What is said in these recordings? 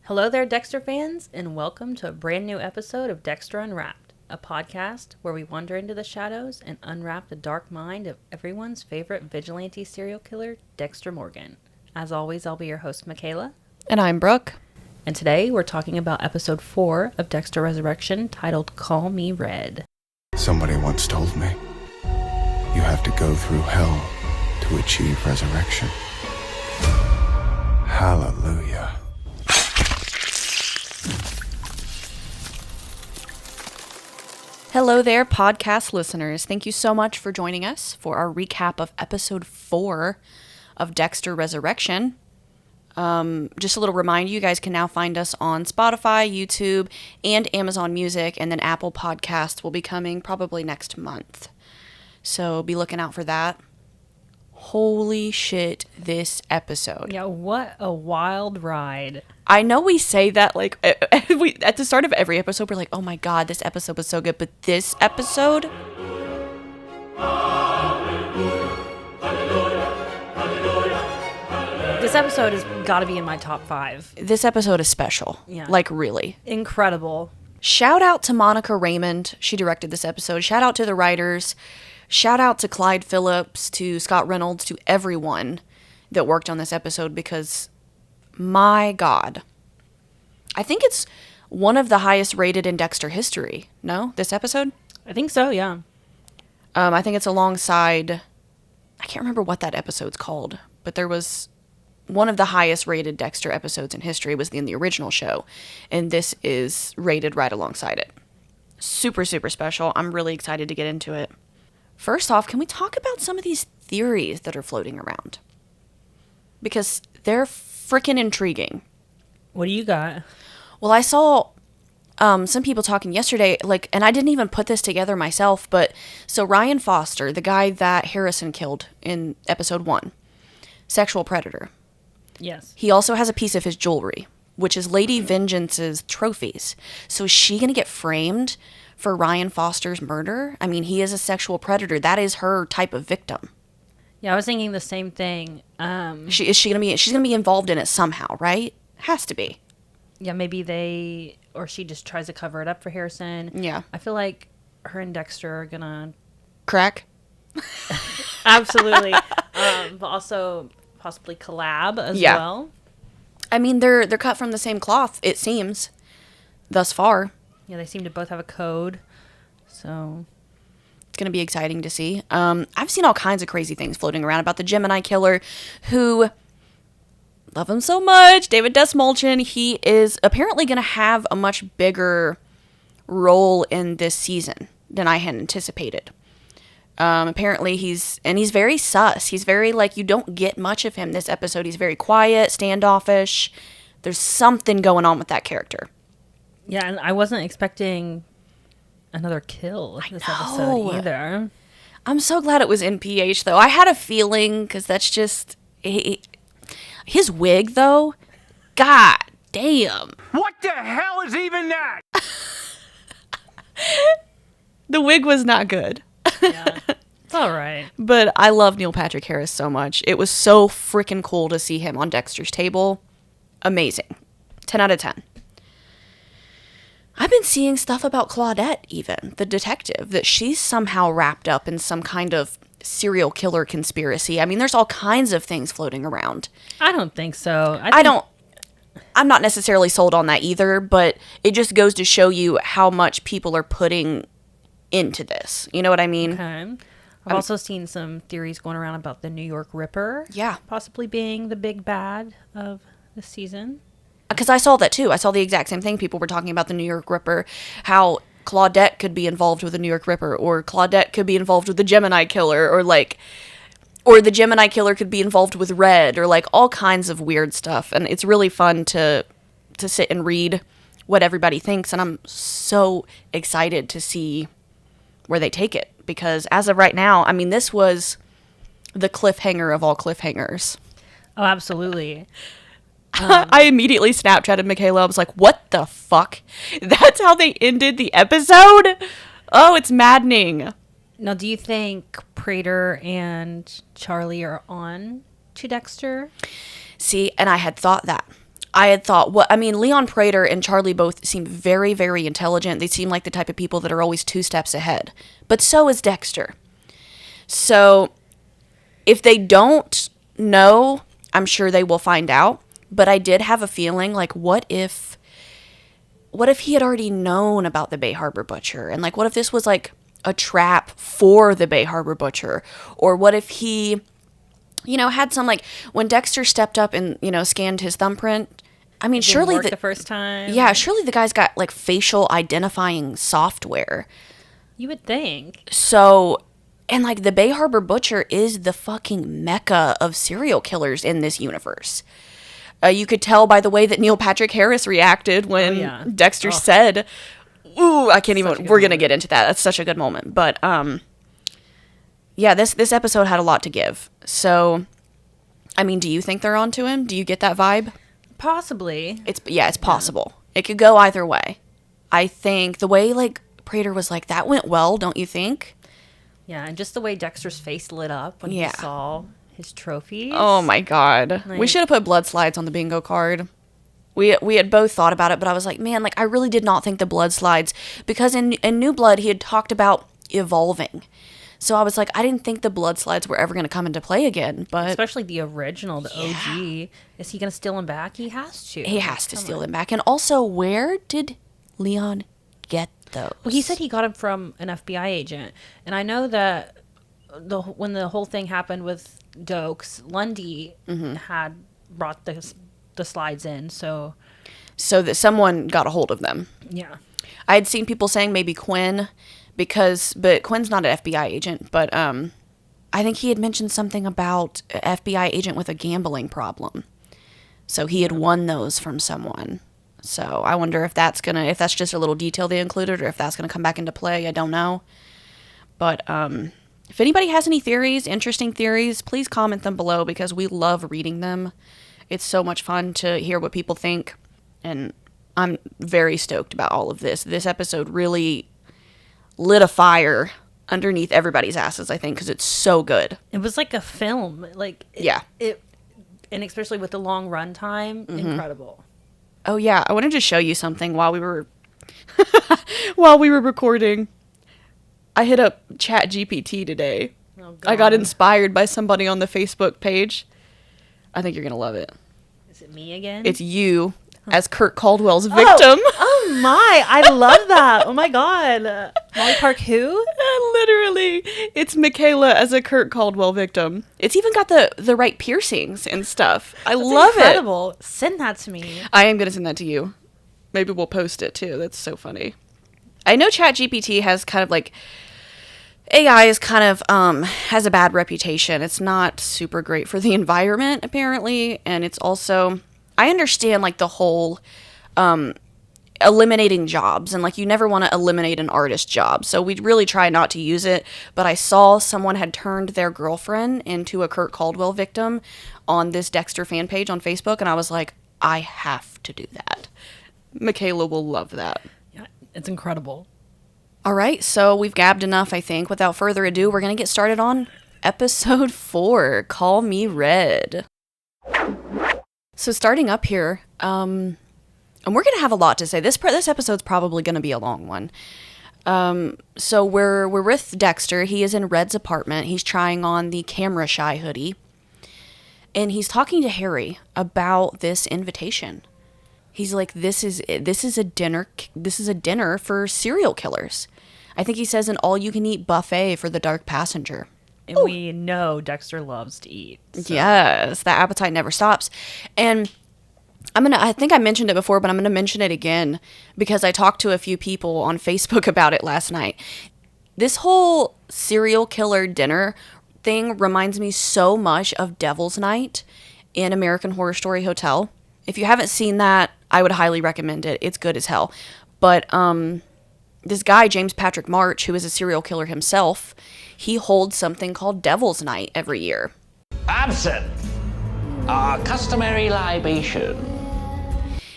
Hello there, Dexter fans, and welcome to a brand new episode of Dexter Unwrapped, a podcast where we wander into the shadows and unwrap the dark mind of everyone's favorite vigilante serial killer, Dexter Morgan. As always, I'll be your host, Michaela. And I'm Brooke. And today we're talking about episode 4 of Dexter Resurrection, titled Call Me Red. Somebody once told me, you have to go through hell to achieve resurrection. Hallelujah. Hello there, podcast listeners. Thank you so much for joining us for our recap of episode 4 of Dexter Resurrection. Just a little reminder, you guys can now find us on Spotify, YouTube, and Amazon Music, and then Apple Podcasts will be coming probably next month. So be looking out for that. Holy shit, this episode. Yeah, what a wild ride. I know we say that like at the start of every episode, we're like, oh my god, this episode was so good. But this episode... This episode has got to be in my top 5. This episode is special. Yeah. Like, really. Incredible. Shout out to Monica Raymond. She directed this episode. Shout out to the writers. Shout out to Clyde Phillips, to Scott Reynolds, to everyone that worked on this episode because, my God. I think it's one of the highest rated in Dexter history. No? This episode? I think so, yeah. I think it's alongside... I can't remember what that episode's called, but there was... One of the highest rated Dexter episodes in history was in the original show, and this is rated right alongside it. Super, super special. I'm really excited to get into it. First off, can we talk about some of these theories that are floating around? Because they're freaking intriguing. What do you got? Well, I saw some people talking yesterday, and I didn't even put this together myself, but so Ryan Foster, the guy that Harrison killed in episode 1, sexual predator. Yes. He also has a piece of his jewelry, which is Lady Vengeance's trophies. So is she going to get framed for Ryan Foster's murder? I mean, he is a sexual predator. That is her type of victim. Yeah, I was thinking the same thing. She's going to be involved in it somehow, right? Has to be. Yeah, maybe she just tries to cover it up for Harrison. Yeah. I feel like her and Dexter are gonna crack. Absolutely. But also possibly collab as well. I mean, they're cut from the same cloth, it seems, thus far. Yeah, they seem to both have a code, so it's going to be exciting to see. I've seen all kinds of crazy things floating around about the Gemini killer, who, love him so much, David Desmulchin. He is apparently going to have a much bigger role in this season than I had anticipated. Apparently he's very sus. He's very, you don't get much of him this episode. He's very quiet, standoffish. There's something going on with that character. Yeah, and I wasn't expecting another kill this episode either. I'm so glad it was in PH, though. I had a feeling, because that's just... his wig, though, god damn. What the hell is even that? The wig was not good. Yeah, it's all right. But I love Neil Patrick Harris so much. It was so freaking cool to see him on Dexter's table. Amazing. 10 out of 10. I've been seeing stuff about Claudette, even, the detective, that she's somehow wrapped up in some kind of serial killer conspiracy. I mean, there's all kinds of things floating around. I don't think so. I'm not necessarily sold on that either, but it just goes to show you how much people are putting into this. You know what I mean? Okay. I've also seen some theories going around about the New York Ripper. Yeah. Possibly being the big bad of the season. Because I saw that too. I saw the exact same thing. People were talking about the New York Ripper, how Claudette could be involved with the New York Ripper, or Claudette could be involved with the Gemini killer, or the Gemini killer could be involved with Red, or all kinds of weird stuff. And it's really fun to sit and read what everybody thinks. And I'm so excited to see where they take it, because as of right now, I mean, this was the cliffhanger of all cliffhangers. Oh, absolutely. I immediately Snapchatted Michaela. I was like, what the fuck? That's how they ended the episode? Oh, it's maddening. Now, do you think Prater and Charlie are on to Dexter? See, and I had thought that. I had thought, what I mean, Leon Prater and Charlie both seem very, very intelligent. They seem like the type of people that are always 2 steps ahead. But so is Dexter. So if they don't know, I'm sure they will find out. But I did have a feeling, like, what if he had already known about the Bay Harbor Butcher? And, like, what if this was, like, a trap for the Bay Harbor Butcher? Or what if he, had some, like, when Dexter stepped up and, scanned his thumbprint, I mean, surely the first time. Yeah, surely the guy's got, like, facial identifying software. You would think. So, and, like, the Bay Harbor Butcher is the fucking mecca of serial killers in this universe. You could tell by the way that Neil Patrick Harris reacted when Dexter said, ooh, I can't even, we're going to get into that. That's such a good moment. But, yeah, this episode had a lot to give. So, I mean, do you think they're onto him? Do you get that vibe? Possibly. It's possible. It could go either way. I think the way, like, Prater was like, that went well, don't you think? Yeah, and just the way Dexter's face lit up when he saw his trophies. Oh my god. We should have put blood slides on the bingo card. We had both thought about it, but I was like, man, like, I really did not think the blood slides, because in New Blood he had talked about evolving. So I was like, I didn't think the blood slides were ever going to come into play again, but especially the original, the OG. Is he going to steal them back? He has to. He has to steal them back. And also, where did Leon get those? Well, he said he got them from an FBI agent, and I know that when the whole thing happened with Dokes, Lundy had brought the slides in, so that someone got a hold of them. Yeah, I had seen people saying maybe Quinn, but Quinn's not an FBI agent, but I think he had mentioned something about an FBI agent with a gambling problem, so he had won those from someone. So I wonder if that's just a little detail they included, or if that's gonna come back into play. I don't know, but if anybody has any theories, interesting theories, please comment them below, because we love reading them. It's so much fun to hear what people think, and I'm very stoked about all of this. This episode really lit a fire underneath everybody's asses, I think, because it's so good. it was like a film, like it, and especially with the long run time, incredible. Oh yeah, I wanted to show you something while we were recording. I hit up ChatGPT today. Oh, God. I got inspired by somebody on the Facebook page. I think you're gonna love it. Is it me again? It's you as Kurt Caldwell's victim. Oh my, I love that. Oh my God. Molly Park who? Literally, it's Michaela as a Kurt Caldwell victim. It's even got the right piercings and stuff. I love incredible. Send that to me. I am gonna send that to you. Maybe we'll post it too. That's so funny. I know ChatGPT has kind of like, AI is kind of has a bad reputation. It's not super great for the environment, apparently, and it's also, I understand, like, the whole eliminating jobs, and, like, you never want to eliminate an artist job, so we really try not to use it. But I saw someone had turned their girlfriend into a Kurt Caldwell victim on this Dexter fan page on Facebook, and I was like, I have to do that. Michaela will love that. Yeah, it's incredible. All right, so we've gabbed enough, I think. Without further ado, we're going to get started on episode 4, Call Me Red. So starting up here, and we're going to have a lot to say. This episode's probably going to be a long one. So we're with Dexter. He is in Red's apartment. He's trying on the Camera Shy hoodie. And he's talking to Harry about this invitation. He's like, this is a dinner for serial killers. I think he says an all-you-can-eat buffet for the dark passenger. And we know Dexter loves to eat. So. Yes, that appetite never stops. And I think I mentioned it before, but I'm going to mention it again because I talked to a few people on Facebook about it last night. This whole serial killer dinner thing reminds me so much of Devil's Night in American Horror Story Hotel. If you haven't seen that, I would highly recommend it. It's good as hell. But this guy, James Patrick March, who is a serial killer himself, he holds something called Devil's Night every year. Absinthe, our customary libation.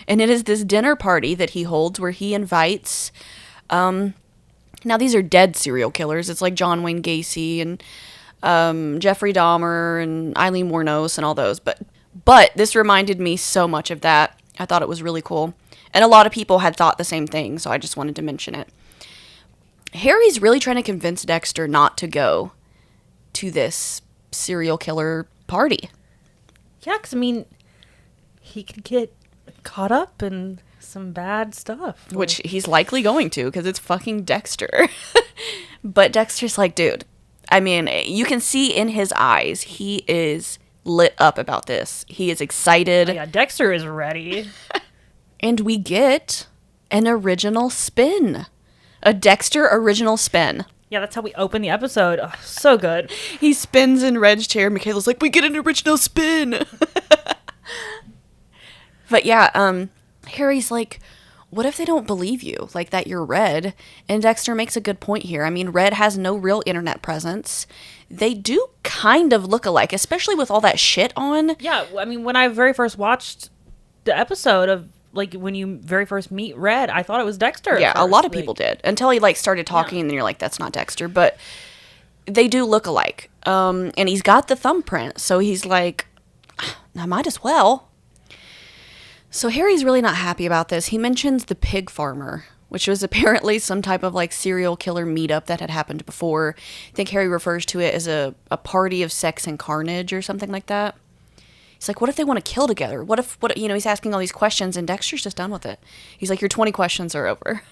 And it is this dinner party that he holds where he invites, now these are dead serial killers. It's like John Wayne Gacy and Jeffrey Dahmer and Eileen Wuornos and all those. But this reminded me so much of that. I thought it was really cool. And a lot of people had thought the same thing, so I just wanted to mention it. Harry's really trying to convince Dexter not to go to this serial killer party. Yeah, because, I mean, he could get caught up in some bad stuff. Which he's likely going to, because it's fucking Dexter. But Dexter's like, dude, I mean, you can see in his eyes, he is lit up about this. He is excited. Oh, yeah, Dexter is ready. And we get an original spin. A Dexter original spin. Yeah, that's how we open the episode. Oh, so good. He spins in Red's chair. Michaela's like, we get an original spin. But yeah, Harry's like, what if they don't believe you? Like that you're Red? And Dexter makes a good point here. I mean, Red has no real internet presence. They do kind of look alike, especially with all that shit on. Yeah, I mean, when I very first watched the episode of, like, when you very first meet Red, I thought it was Dexter. Yeah, a lot of like, people did. Until he, like, started talking, and then you're like, that's not Dexter. But they do look alike. And he's got the thumbprint, so he's like, I might as well. So Harry's really not happy about this. He mentions the pig farmer, which was apparently some type of, like, serial killer meetup that had happened before. I think Harry refers to it as a party of sex and carnage or something like that. He's like, what if they want to kill together? What if, he's asking all these questions, and Dexter's just done with it. He's like, your 20 questions are over.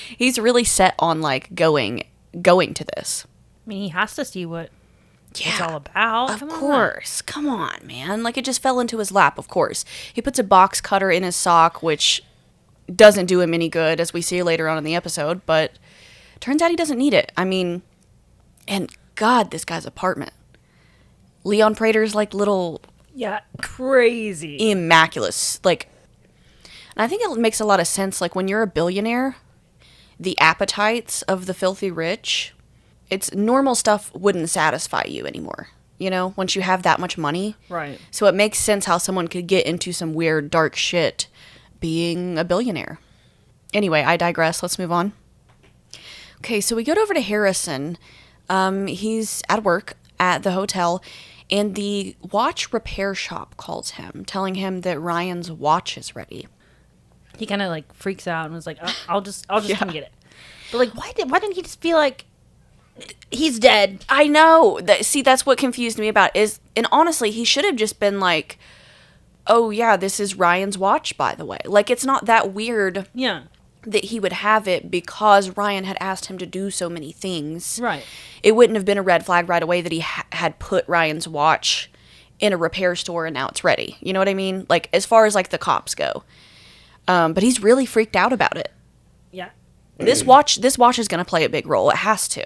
He's really set on, like, going to this. I mean, he has to see what it's all about. Of course. Come on, man. Like, it just fell into his lap, of course. He puts a box cutter in his sock, which doesn't do him any good, as we see later on in the episode, but turns out he doesn't need it. I mean, and God, this guy's apartment. Leon Prater's, like, little... Yeah, crazy. Immaculate. Like, and I think it makes a lot of sense. Like, when you're a billionaire, the appetites of the filthy rich, it's normal stuff wouldn't satisfy you anymore, once you have that much money. Right. So it makes sense how someone could get into some weird, dark shit being a billionaire. Anyway, I digress. Let's move on. Okay, so we go over to Harrison. He's at work at the hotel, and the watch repair shop calls him, telling him that Ryan's watch is ready. He kind of, like, freaks out and was like, I'll just come get it. But, like, why didn't he just be like, he's dead? I know. That's what confused me about is, and honestly, he should have just been like, oh yeah, this is Ryan's watch, by the way. Like, it's not that weird. Yeah. That he would have it because Ryan had asked him to do so many things. Right. It wouldn't have been a red flag right away that he had put Ryan's watch in a repair store and now it's ready. You know what I mean? Like, as far as, like, the cops go. But he's really freaked out about it. Yeah. This watch is going to play a big role. It has to.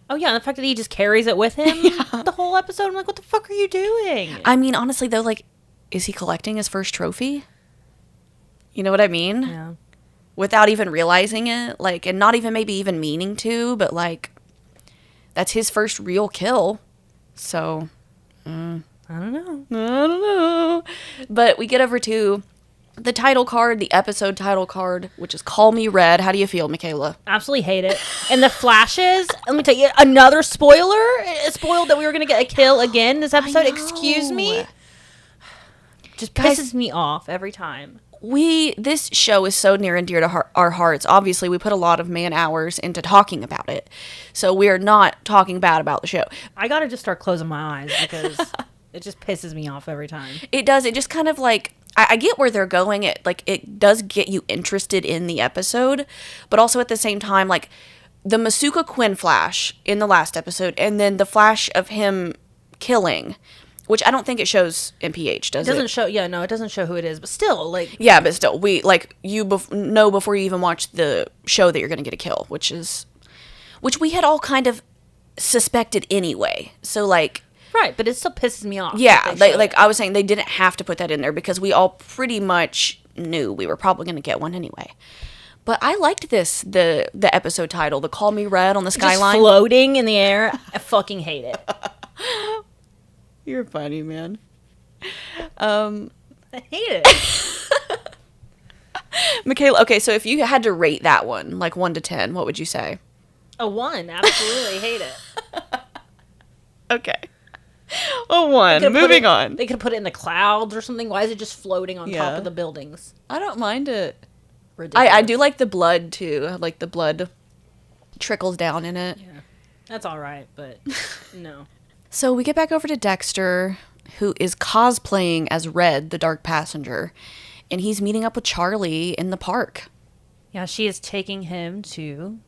Oh, yeah, and the fact that he just carries it with him the whole episode, I'm like, what the fuck are you doing? I mean, honestly, though, like, is he collecting his first trophy? You know what I mean? Yeah. Without even realizing it, like, and not even maybe even meaning to, but, like, that's his first real kill. So, I don't know. I don't know. But we get over to the title card, the episode title card, which is Call Me Red. How do you feel, Michaela? Absolutely hate it. And the flashes, let me tell you, another spoiler. It spoiled that we were going to get a kill again this episode. Excuse me. Just pisses me off every time. This show is so near and dear to our hearts. Obviously, we put a lot of man hours into talking about it. So we are not talking bad about the show. I got to just start closing my eyes because it just pisses me off every time. It does. It just kind of like, I get where they're going. It does get you interested in the episode, but also at the same time, like the Masuka Quinn flash in the last episode, and then the flash of him killing, which I don't think it shows MPH, does it? It doesn't show, yeah, no, it doesn't show who it is, but still, like... Yeah, but still, you know before you even watch the show that you're going to get a kill, which we had all kind of suspected anyway, so, like... Right, but it still pisses me off. Yeah, like I was saying, they didn't have to put that in there because we all pretty much knew we were probably going to get one anyway. But I liked the episode title, the Call Me Red on the skyline. Just floating in the air. I fucking hate it. You're funny, man. I hate it. Michaela, okay, so if you had to rate that one, like 1 to 10, what would you say? A 1. Absolutely hate it. Okay. Oh, one. Moving on. They could put it in the clouds or something. Why is it just floating on top Yeah. of the buildings? I don't mind it. Ridiculous. I do like the blood, too. Like the blood trickles down in it. Yeah. That's all right, but no. So we get back over to Dexter, who is cosplaying as Red, the Dark Passenger, and he's meeting up with Charlie in the park. Yeah, she is taking him to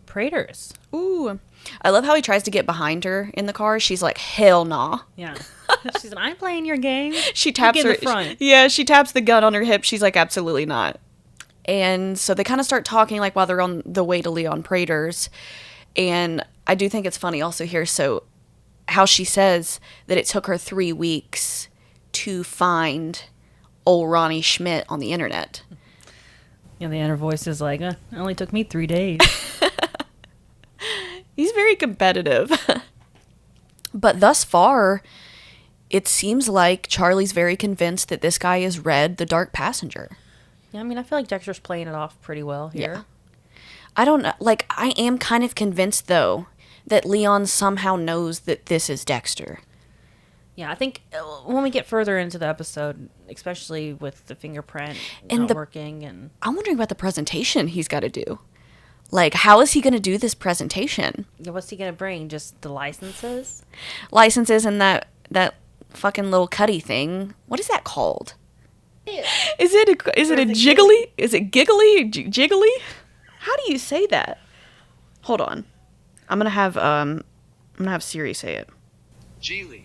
Prater's. Ooh. I love how he tries to get behind her in the car. She's like, hell nah. Yeah. She said, I'm playing your game. She taps Get in her. the front. Yeah, she taps the gun on her hip. She's like, absolutely not. And so they kind of start talking like while they're on the way to Leon Prater's. And I do think it's funny also here. So how she says that it took her 3 weeks to find old Ronnie Schmidt on the internet. Yeah, the inner voice is like, it only took me 3 days. He's very competitive. But thus far, it seems like Charlie's very convinced that this guy is Red, the Dark Passenger. Yeah, I mean, I feel like Dexter's playing it off pretty well here. Yeah. I don't know. Like, I am kind of convinced, though, that Leon somehow knows that this is Dexter. Yeah, I think when we get further into the episode, especially with the fingerprint And not the- working, and I'm wondering about the presentation he's got to do. Like, how is he going to do this presentation? yeah, what's he gonna bring? Just the licenses? Licenses and that fucking little cutty thing. What is that called? Is it a jiggly? Is it giggly? Jiggly? How do you say that? Hold on. I'm gonna have Siri say it. Geely.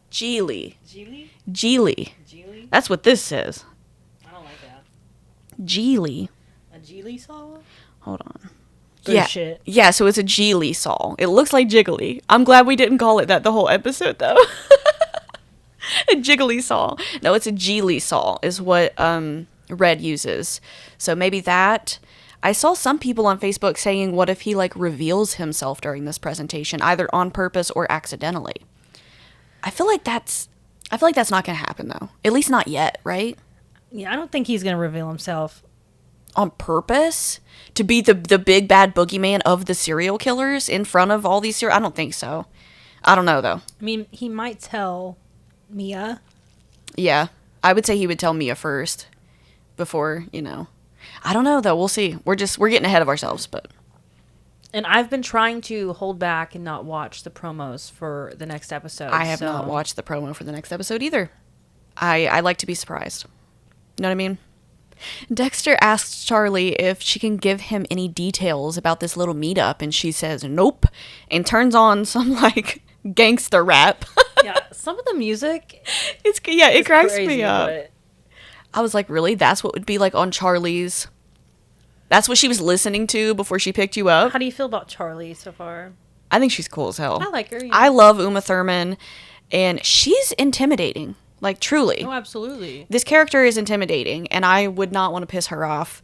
Geely. Geely? Geely. Geely? That's what this says. I don't like that. Geely. A Geely saw? Hold on. Bullshit. Yeah, so it's a Geely saw. It looks like jiggly. I'm glad we didn't call it that the whole episode, though. A jiggly saw. No, it's a Geely saw is what Red uses. So maybe that. I saw some people on Facebook saying, what if he, like, reveals himself during this presentation, either on purpose or accidentally? I feel like that's not going to happen, though. At least not yet, right? Yeah, I don't think he's gonna reveal himself. On purpose? To be the big bad boogeyman of the serial killers in front of all these I don't think so. I don't know, though. I mean, he might tell Mia. Yeah. I would say he would tell Mia first before, I don't know, though. We'll see. We're getting ahead of ourselves, but... And I've been trying to hold back and not watch the promos for the next episode. I have not watched the promo for the next episode either. I like to be surprised. You know what I mean? Dexter asks Charlie if she can give him any details about this little meetup, and she says nope, and turns on some, like, gangster rap. Yeah, some of the music It cracks crazy, me up. but I was like, really? That's what would be like on Charlie's... That's what she was listening to before she picked you up? how do you feel about Charlie so far? I think she's cool as hell. I like her. Yeah. I love Uma Thurman, and she's intimidating. Like, truly. Oh, absolutely. This character is intimidating, and I would not want to piss her off.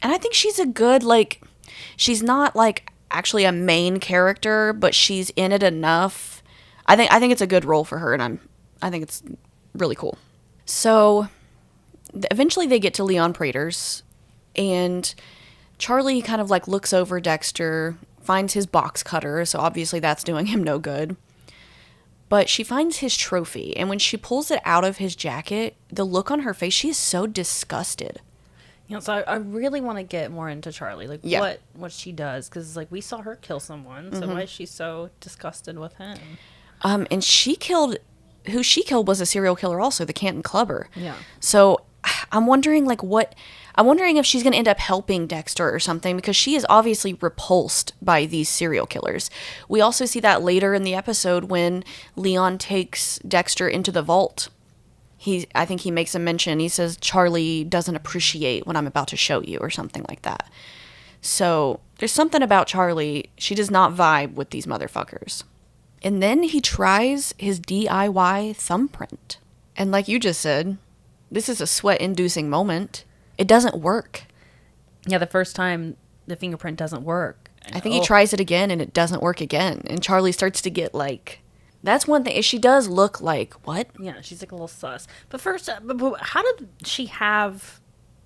And I think she's a good, like... She's not, like, actually a main character, but she's in it enough. I think it's a good role for her, and I think it's really cool. So, eventually they get to Leon Prater's, and Charlie kind of, like, looks over Dexter, finds his box cutter, so obviously that's doing him no good. But she finds his trophy, and when she pulls it out of his jacket, the look on her face, she is so disgusted. You know, so I really want to get more into Charlie, like Yeah. what she does, because like we saw her kill someone, so why is she so disgusted with him? And who she killed was a serial killer also, the Canton Clubber. Yeah. So I'm wondering I'm wondering if she's going to end up helping Dexter or something, because she is obviously repulsed by these serial killers. We also see that later in the episode when Leon takes Dexter into the vault. I think he makes a mention. He says, Charlie doesn't appreciate what I'm about to show you, or something like that. So there's something about Charlie. She does not vibe with these motherfuckers. And then he tries his DIY thumbprint. And like you just said, this is a sweat-inducing moment. It doesn't work. Yeah, the first time the fingerprint doesn't work. I think he tries it again and it doesn't work again. And Charlie starts to get like... That's one thing. She does look like, what? Yeah, she's like a little sus. But first, but how did she have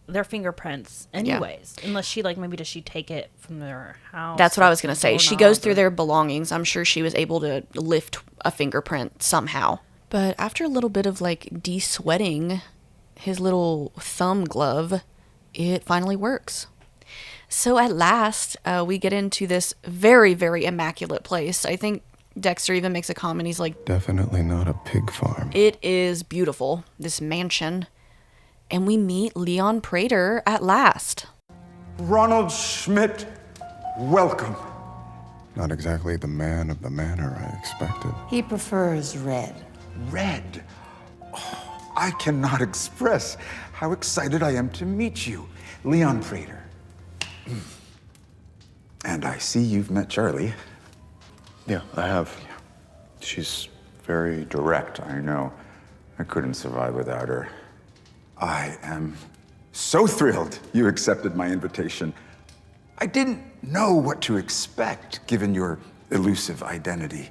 their fingerprints anyways. Unless she, like, maybe does she take it from their house? That's what I was going to say. She goes through their. their belongings. I'm sure she was able to lift a fingerprint somehow. But after a little bit of, like, de-sweating his little thumb glove, it finally works. So at last, we get into this very, very immaculate place. I think Dexter even makes a comment. He's like, Definitely not a pig farm. it is beautiful, this mansion. And we meet Leon Prater at last. Ronald Schmidt, welcome. Not exactly the man of the manor I expected. He prefers red. Red. Oh, I cannot express how excited I am to meet you, Leon Prater. And I see you've met Charlie. Yeah, I have. She's very Direct, I know. I couldn't survive without her. I am so thrilled you accepted my invitation. I didn't know what to expect, given your elusive identity.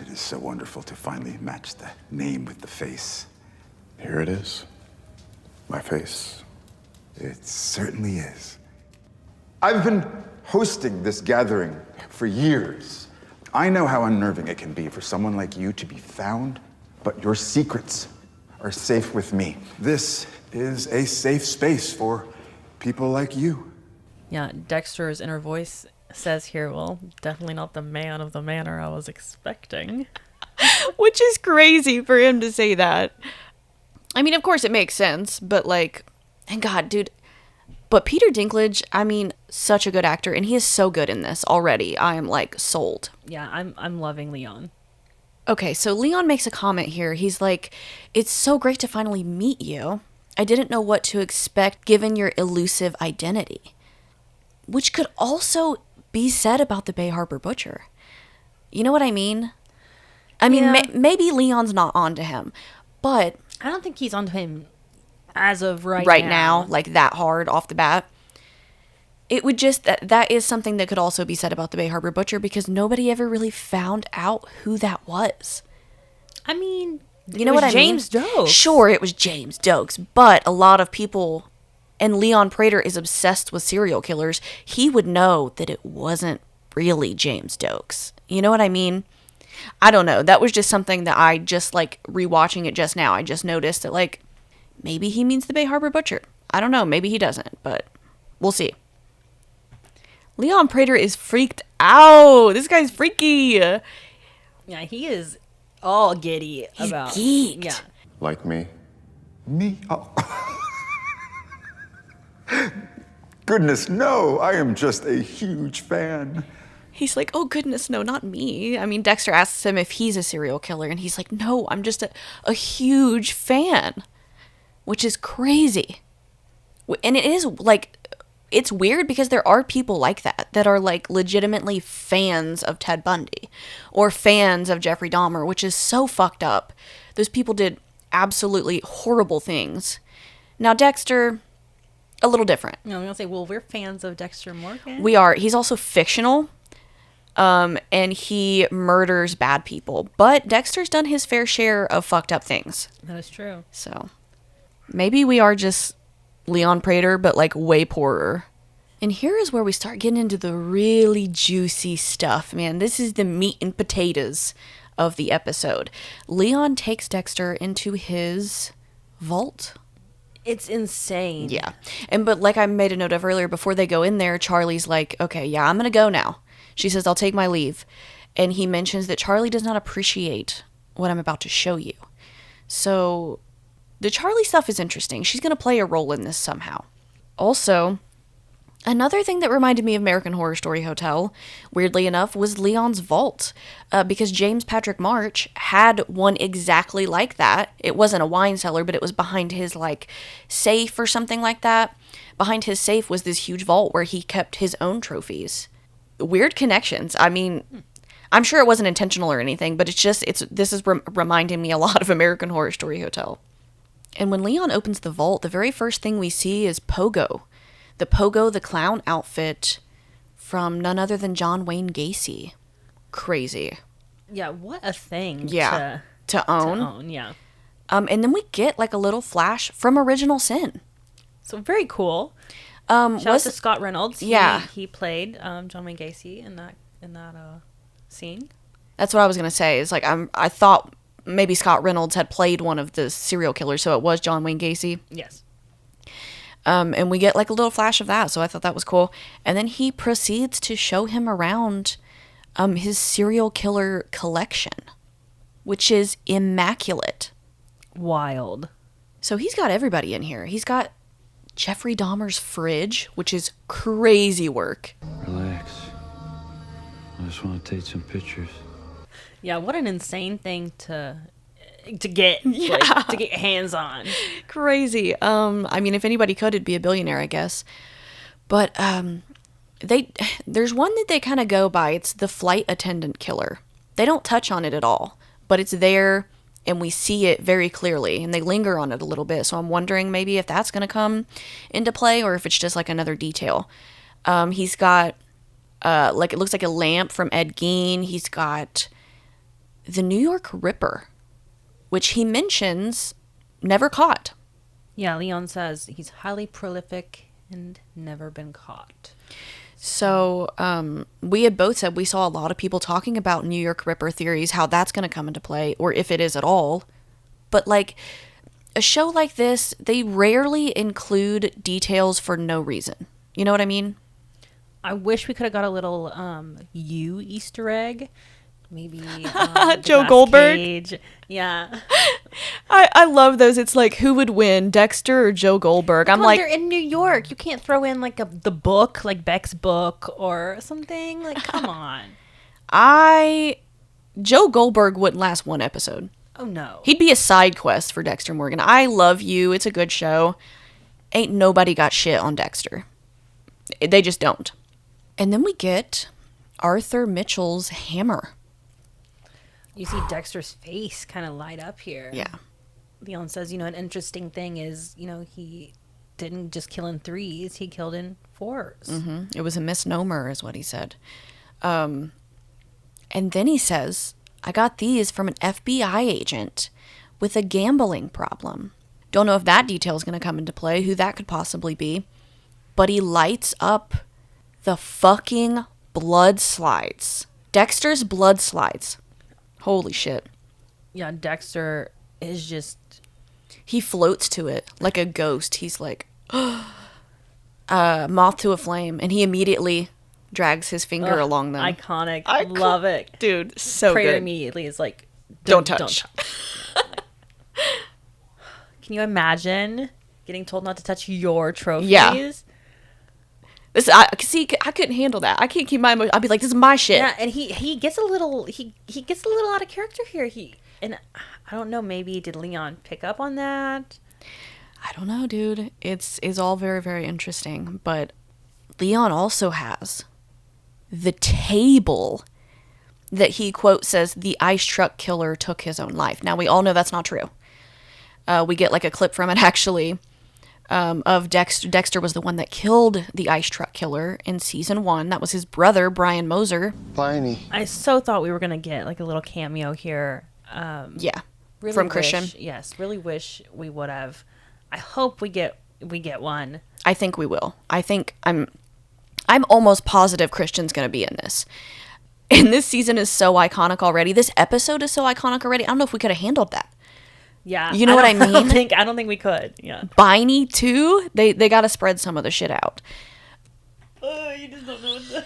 It is so wonderful to finally match the name with the face. Here it is. My face. It certainly is. I've been hosting this gathering for years. I know how unnerving it can be for someone like you to be found, but your secrets are safe with me. This is a safe space for people like you. Yeah, Dexter's inner voice says here, well, definitely not the man of the manor I was expecting. Which is crazy for him to say that. I mean, of course it makes sense, but like, and God, dude. But Peter Dinklage, I mean, such a good actor, and he is so good in this already. I am like sold. Yeah, I'm loving Leon. Okay, so Leon makes a comment here. He's like, it's so great to finally meet you. I didn't know what to expect given your elusive identity. Which could also be said about the Bay Harbor Butcher. You know what I mean? I mean, Yeah. maybe Leon's not onto him, but I don't think he's onto him as of right now, like that hard off the bat. It would just, that is something that could also be said about the Bay Harbor Butcher because nobody ever really found out who that was. I mean, You know what I mean? James Doe. Sure, it was James Dokes, but a lot of people, and Leon Prater is obsessed with serial killers, he would know that it wasn't really James Dokes. You know what I mean? I don't know. That was just something that I just, like, rewatching it just now, I just noticed that, like, maybe he means the Bay Harbor Butcher. I don't know. Maybe he doesn't, but we'll see. Leon Prater is freaked out. This guy's freaky. Yeah, he is all giddy He's about. geeked. Yeah. Like me? Me? Oh. Goodness, no. I am just a huge fan. He's like, oh, goodness, no, not me. I mean, Dexter asks him if he's a serial killer, and he's like, no, I'm just a huge fan, which is crazy. And it is, like, it's weird because there are people like that are, like, legitimately fans of Ted Bundy or fans of Jeffrey Dahmer, which is so fucked up. Those people did absolutely horrible things. Now, Dexter, a little different. No, I'm gonna say, well, we're fans of Dexter Morgan. We are. He's also fictional. And he murders bad people. But Dexter's done his fair share of fucked up things. That is true. So maybe we are just Leon Prater, but like way poorer. And here is where we start getting into the really juicy stuff, man. This is the meat and potatoes of the episode. Leon takes Dexter into his vault. It's insane. Yeah. But like I made a note of earlier, before they go in there, Charlie's like, okay, yeah, I'm going to go now. She says, I'll take my leave. And he mentions that Charlie does not appreciate what I'm about to show you. So the Charlie stuff is interesting. She's going to play a role in this somehow. Also, another thing that reminded me of American Horror Story Hotel, weirdly enough, was Leon's vault. Because James Patrick March had one exactly like that. It wasn't a wine cellar, but it was behind his, like, safe or something like that. Behind his safe was this huge vault where he kept his own trophies. Weird connections. I mean, I'm sure it wasn't intentional or anything, but this is reminding me a lot of American Horror Story Hotel. And when Leon opens the vault, the very first thing we see is Pogo. The Pogo the Clown outfit from none other than John Wayne Gacy. Crazy. Yeah, what a thing. Yeah. To own. Yeah. And then we get like a little flash from Original Sin. So very cool. Shout out to Scott Reynolds. Yeah. He played John Wayne Gacy in that scene. That's what I was gonna say. Is like I thought maybe Scott Reynolds had played one of the serial killers, so it was John Wayne Gacy. Yes. And we get like a little flash of that, so I thought that was cool. And then he proceeds to show him around his serial killer collection, which is immaculate. Wild. So he's got everybody in here. He's got Jeffrey Dahmer's fridge, which is crazy work. Relax. I just want to take some pictures. Yeah, what an insane thing to get to get hands on. Crazy. I mean, if anybody could, it'd be a billionaire, I guess. But there's one that they kind of go by. It's the flight attendant killer. They don't touch on it at all, but it's there and we see it very clearly, and they linger on it a little bit. So I'm wondering maybe if that's going to come into play or if it's just like another detail. He's got like it looks like a lamp from Ed Gein. He's got the New York Ripper, which he mentions never caught. Yeah, Leon says he's highly prolific and never been caught. So we had both said we saw a lot of people talking about New York Ripper theories, how that's going to come into play, or if it is at all. But like a show like this, they rarely include details for no reason. You know what I mean? I wish we could have got a little you Easter egg. Maybe Joe Goldberg. Cage. Yeah. I love those. It's like, who would win, Dexter or Joe Goldberg? I'm like, they're in New York. You can't throw in like the book, like Beck's book or something. Like, come on. Joe Goldberg wouldn't last one episode. Oh no. He'd be a side quest for Dexter Morgan. I love you. It's a good show. Ain't nobody got shit on Dexter. They just don't. And then we get Arthur Mitchell's hammer. You see Dexter's face kind of light up here. Yeah. Leon says, an interesting thing is, he didn't just kill in 3s, he killed in 4s. Mm-hmm. It was a misnomer, is what he said. And then he says, I got these from an FBI agent with a gambling problem. Don't know if that detail is going to come into play, who that could possibly be. But he lights up the fucking blood slides. Dexter's blood slides. Holy shit. Yeah, Dexter is just... He floats to it like a ghost. He's like, moth to a flame. And he immediately drags his finger along them. Iconic. Love it. Dude, so Prayer good. immediately is like, Don't touch. Can you imagine getting told not to touch your trophies? Yeah. I couldn't handle that. I can't keep my emotion. I'd be like, this is my shit. Yeah, and he gets a little out of character here. And I don't know, maybe did Leon pick up on that? I don't know, dude. It's all very, very interesting. But Leon also has the table that he, quote, says the ice truck killer took his own life. Now, we all know that's not true. We get like a clip from it, actually, of Dexter. Dexter was the one that killed the ice truck killer in season 1. That was his brother, Brian Moser. Pliny. I so thought we were going to get like a little cameo here. Yeah. Really From wish, Christian. Yes, really wish we would have. I hope we get one. I think we will. I'm almost positive Christian's going to be in this. And this season is so iconic already. This episode is so iconic already. I don't know if we could have handled that. Yeah. You know what I mean? I don't think we could. Yeah. Biney too? They got to spread some of the shit out. You just don't know what to...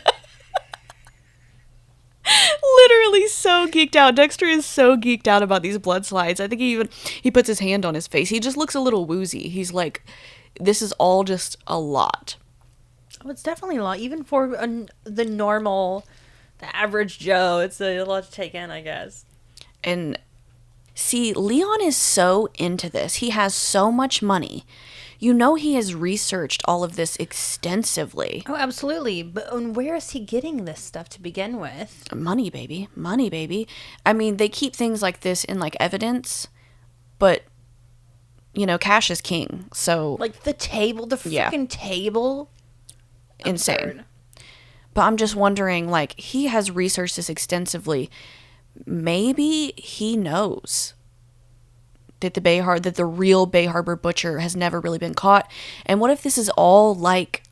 Literally so geeked out. Dexter is so geeked out about these blood slides. I think he puts his hand on his face. He just looks a little woozy. He's like, this is all just a lot. Oh, it's definitely a lot. Even for the average Joe, it's a lot to take in, I guess. And see, Leon is so into this. He has so much money. You know he has researched all of this extensively. Oh, absolutely. But where is he getting this stuff to begin with? Money, baby. Money, baby. I mean, they keep things like this in, like, evidence, but, cash is king, so... Like, the freaking table? Insane. Absurd. But I'm just wondering, like, he has researched this extensively. Maybe he knows that the real Bay Harbor butcher has never really been caught? And what if this is all like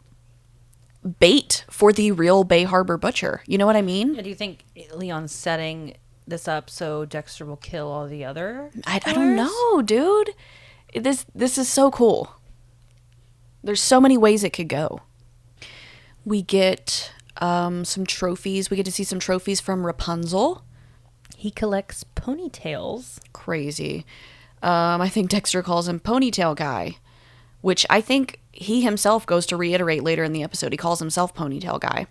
bait for the real Bay Harbor butcher? You know what I mean? Do you think Leon's setting this up so Dexter will kill all the other I don't killers? know, dude. This is so cool. There's so many ways it could go. We get some trophies. We get to see some trophies from Rapunzel. He collects ponytails. Crazy. I think Dexter calls him Ponytail Guy, which I think he himself goes to reiterate later in the episode. He calls himself Ponytail Guy.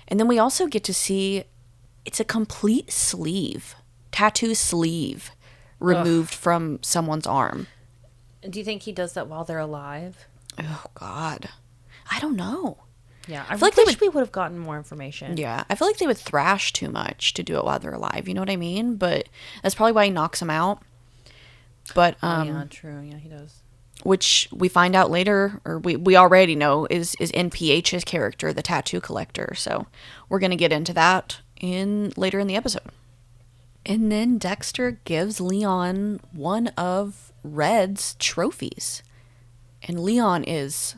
And then we also get to see it's a complete sleeve, tattoo sleeve, removed from someone's arm. Do you think he does that while they're alive? Oh, God. I don't know. Yeah, I feel like they wish we would have gotten more information. Yeah, I feel like they would thrash too much to do it while they're alive. You know what I mean? But that's probably why he knocks them out. But yeah, true. Yeah, he does. Which we find out later, or we already know, is NPH's character, the tattoo collector. So we're gonna get into that later in the episode. And then Dexter gives Leon one of Red's trophies, and Leon is,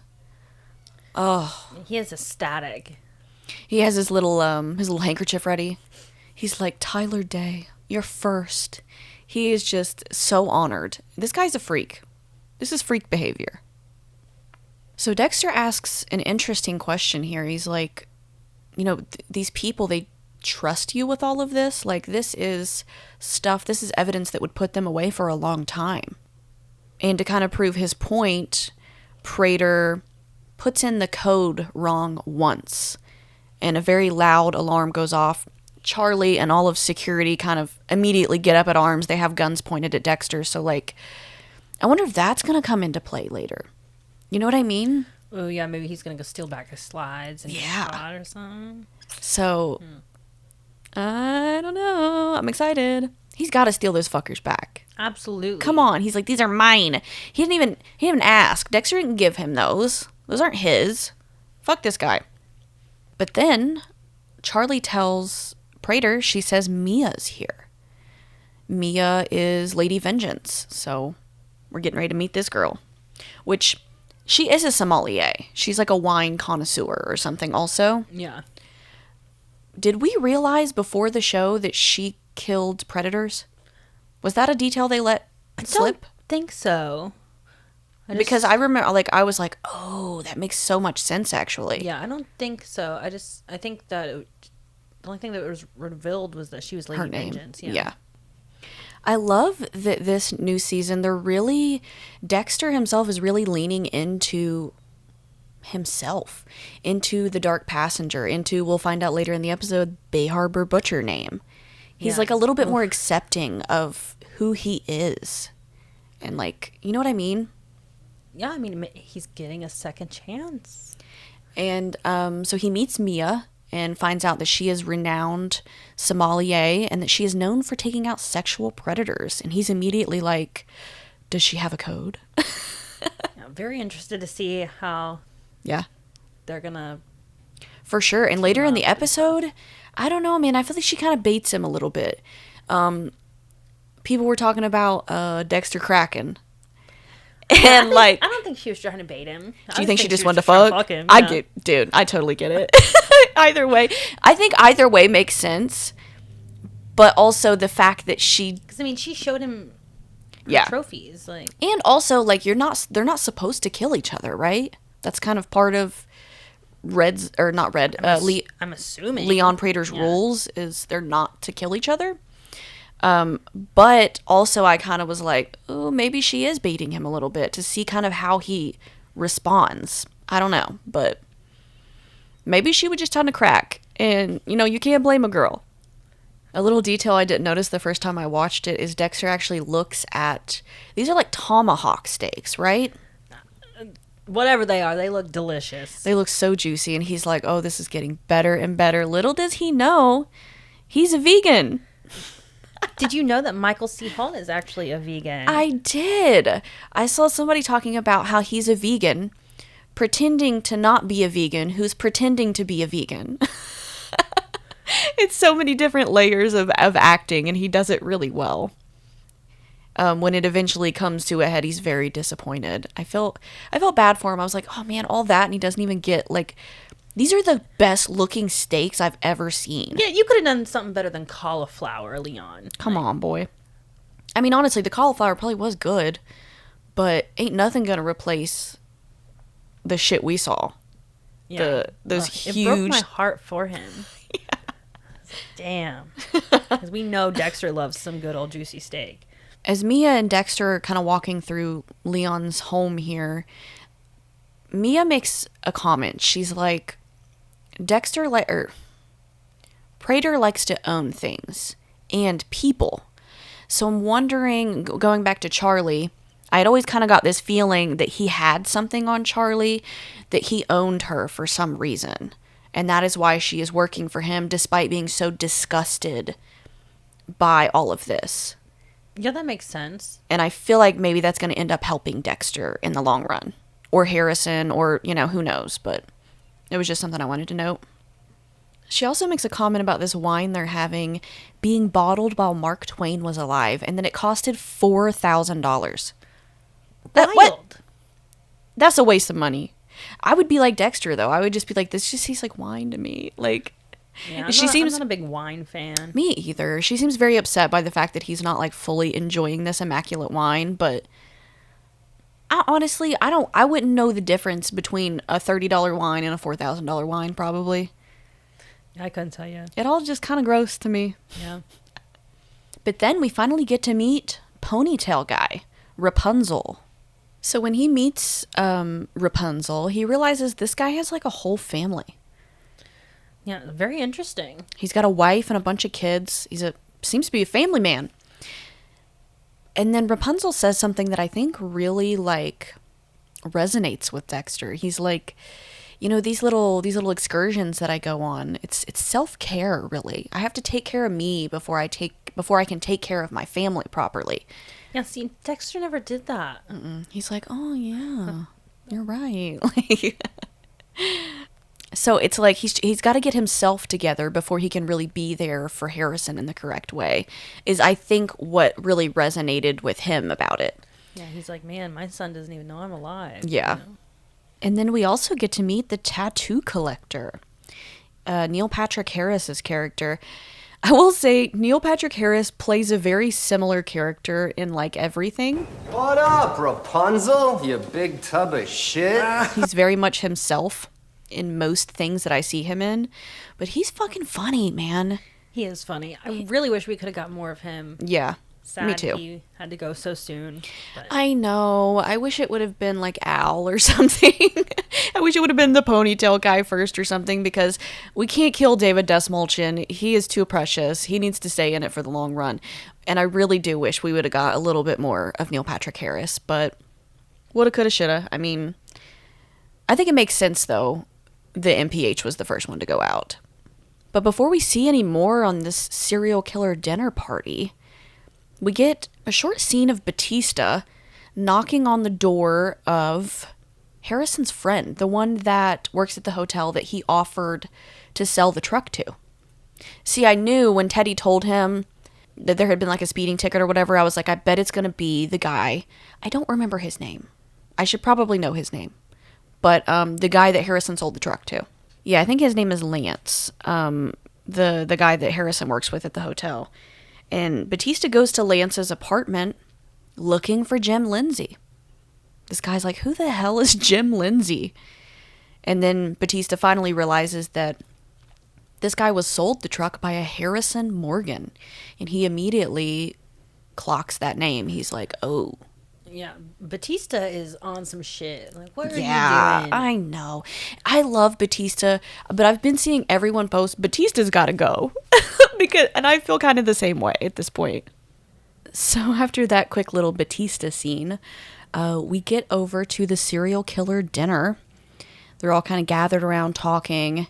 He is ecstatic. he has his little handkerchief ready. He's like, Tyler Day, you're first. He is just so honored. This guy's a freak. This is freak behavior. So Dexter asks an interesting question here. He's like, these people, they trust you with all of this? Like, this is stuff, this is evidence that would put them away for a long time. And to kind of prove his point, Prater puts in the code wrong once. And a very loud alarm goes off. Charlie and all of security kind of immediately get up at arms. They have guns pointed at Dexter. So, like, I wonder if that's going to come into play later. You know what I mean? Oh, yeah, maybe he's going to go steal back his slides and get shot or something. So, I don't know. I'm excited. He's got to steal those fuckers back. Absolutely. Come on. He's like, these are mine. He didn't even ask. Dexter didn't give him those. Those aren't his. Fuck this guy. But then Charlie tells Prater, she says Mia's here. Mia is Lady Vengeance. So we're getting ready to meet this girl. Which, she is a sommelier. She's like a wine connoisseur or something also. Yeah. Did we realize before the show that she killed predators? Was that a detail they let slip? Don't think so. Because I remember, like, I was like, oh, that makes so much sense, actually. Yeah, I don't think so. I think that the only thing that was revealed was that she was Lady Her name. Vengeance. Yeah. I love that this new season, Dexter himself is really leaning into himself, into the Dark Passenger, into, we'll find out later in the episode, Bay Harbor Butcher name. He's like a little bit more accepting of who he is. And, like, you know what I mean? Yeah, I mean, he's getting a second chance. And so he meets Mia and finds out that she is renowned sommelier and that she is known for taking out sexual predators. And he's immediately like, does she have a code? Yeah, very interested to see how they're going to... For sure. And later in the episode, I don't know, man, I feel like she kind of baits him a little bit. People were talking about Dexter Kraken. And like, I don't think she was trying to bait him. Do you think she just wanted to fuck? Him, Dude, I totally get it. Either way, I think either way makes sense. But also the fact that because I mean, she showed him her trophies, like, and also like they're not supposed to kill each other, right? That's kind of part of I'm assuming Leon Prater's rules is they're not to kill each other. But also I kind of was like, oh, maybe she is baiting him a little bit to see kind of how he responds. I don't know, but maybe she was just trying to crack. And, you can't blame a girl. A little detail I didn't notice the first time I watched it is Dexter actually looks at, these are like tomahawk steaks, right? Whatever they are, they look delicious. They look so juicy. And he's like, oh, this is getting better and better. Little does he know, he's a vegan. Did you know that Michael C. Hall is actually a vegan? I did. I saw somebody talking about how he's a vegan, pretending to not be a vegan, who's pretending to be a vegan. It's so many different layers of acting, and he does it really well. When it eventually comes to a head, he's very disappointed. I felt bad for him. I was like, oh man, all that, and he doesn't even get, like, these are the best looking steaks I've ever seen. Yeah, you could have done something better than cauliflower, Leon. Come on, boy. I mean, honestly, the cauliflower probably was good, but ain't nothing gonna replace the shit we saw. Yeah. Those It huge... broke my heart for him. Damn. Because we know Dexter loves some good old juicy steak. As Mia and Dexter are kind of walking through Leon's home here, Mia makes a comment. She's like, Prater likes to own things and people. So I'm wondering, going back to Charlie, I had always kind of got this feeling that he had something on Charlie, that he owned her for some reason. And that is why she is working for him, despite being so disgusted by all of this. Yeah, that makes sense. And I feel like maybe that's going to end up helping Dexter in the long run. Or Harrison, or, who knows. But it was just something I wanted to note. She also makes a comment about this wine they're having being bottled while Mark Twain was alive. And then it costed $4,000. What? That's a waste of money. I would be like Dexter, though. I would just be like, this just tastes like wine to me. Like... Yeah, I'm not a big wine fan. Me either. She seems very upset by the fact that he's not, like, fully enjoying this immaculate wine, but honestly, I wouldn't know the difference between a $30 wine and a $4,000 wine, probably. I couldn't tell you. It all just kind of gross to me. Yeah. But then we finally get to meet Ponytail Guy, Rapunzel. So when he meets Rapunzel, he realizes this guy has, like, a whole family. Yeah, very interesting. He's got a wife and a bunch of kids. Seems to be a family man. And then Rapunzel says something that I think really, like, resonates with Dexter. He's like, these little excursions that I go on, it's self-care, really. I have to take care of me before I can take care of my family properly. Yeah, see, Dexter never did that. He's like, oh yeah, you're right. So it's like he's got to get himself together before he can really be there for Harrison in the correct way, is I think what really resonated with him about it. Yeah, he's like, man, my son doesn't even know I'm alive. Yeah. And then we also get to meet the tattoo collector, Neil Patrick Harris's character. I will say Neil Patrick Harris plays a very similar character in, like, everything. What up, Rapunzel? You big tub of shit. He's very much himself in most things that I see him in, but he's fucking funny, man. He is funny. I really wish we could have got more of him. Yeah, Sad me too. He had to go so soon. But. I know. I wish it would have been like Al or something. I wish it would have been the ponytail guy first or something, because we can't kill David Desmulchin. He is too precious. He needs to stay in it for the long run. And I really do wish we would have got a little bit more of Neil Patrick Harris, but woulda, coulda, shoulda. I mean, I think it makes sense, though. The MPH was the first one to go out. But before we see any more on this serial killer dinner party, we get a short scene of Batista knocking on the door of Harrison's friend, the one that works at the hotel that he offered to sell the truck to. See, I knew when Teddy told him that there had been like a speeding ticket or whatever, I was like, I bet it's going to be the guy. I don't remember his name. I should probably know his name. But the guy that Harrison sold the truck to. Yeah, I think his name is Lance, the guy that Harrison works with at the hotel. And Batista goes to Lance's apartment looking for Jim Lindsay. This guy's like, who the hell is Jim Lindsay? And then Batista finally realizes that this guy was sold the truck by a Harrison Morgan. And he immediately clocks that name. He's like, oh. Yeah, Batista is on some shit. Like, what are you doing? I know. I love Batista, but I've been seeing everyone post, Batista's gotta go. And I feel kind of the same way at this point. So after that quick little Batista scene, we get over to the serial killer dinner. They're all kind of gathered around talking,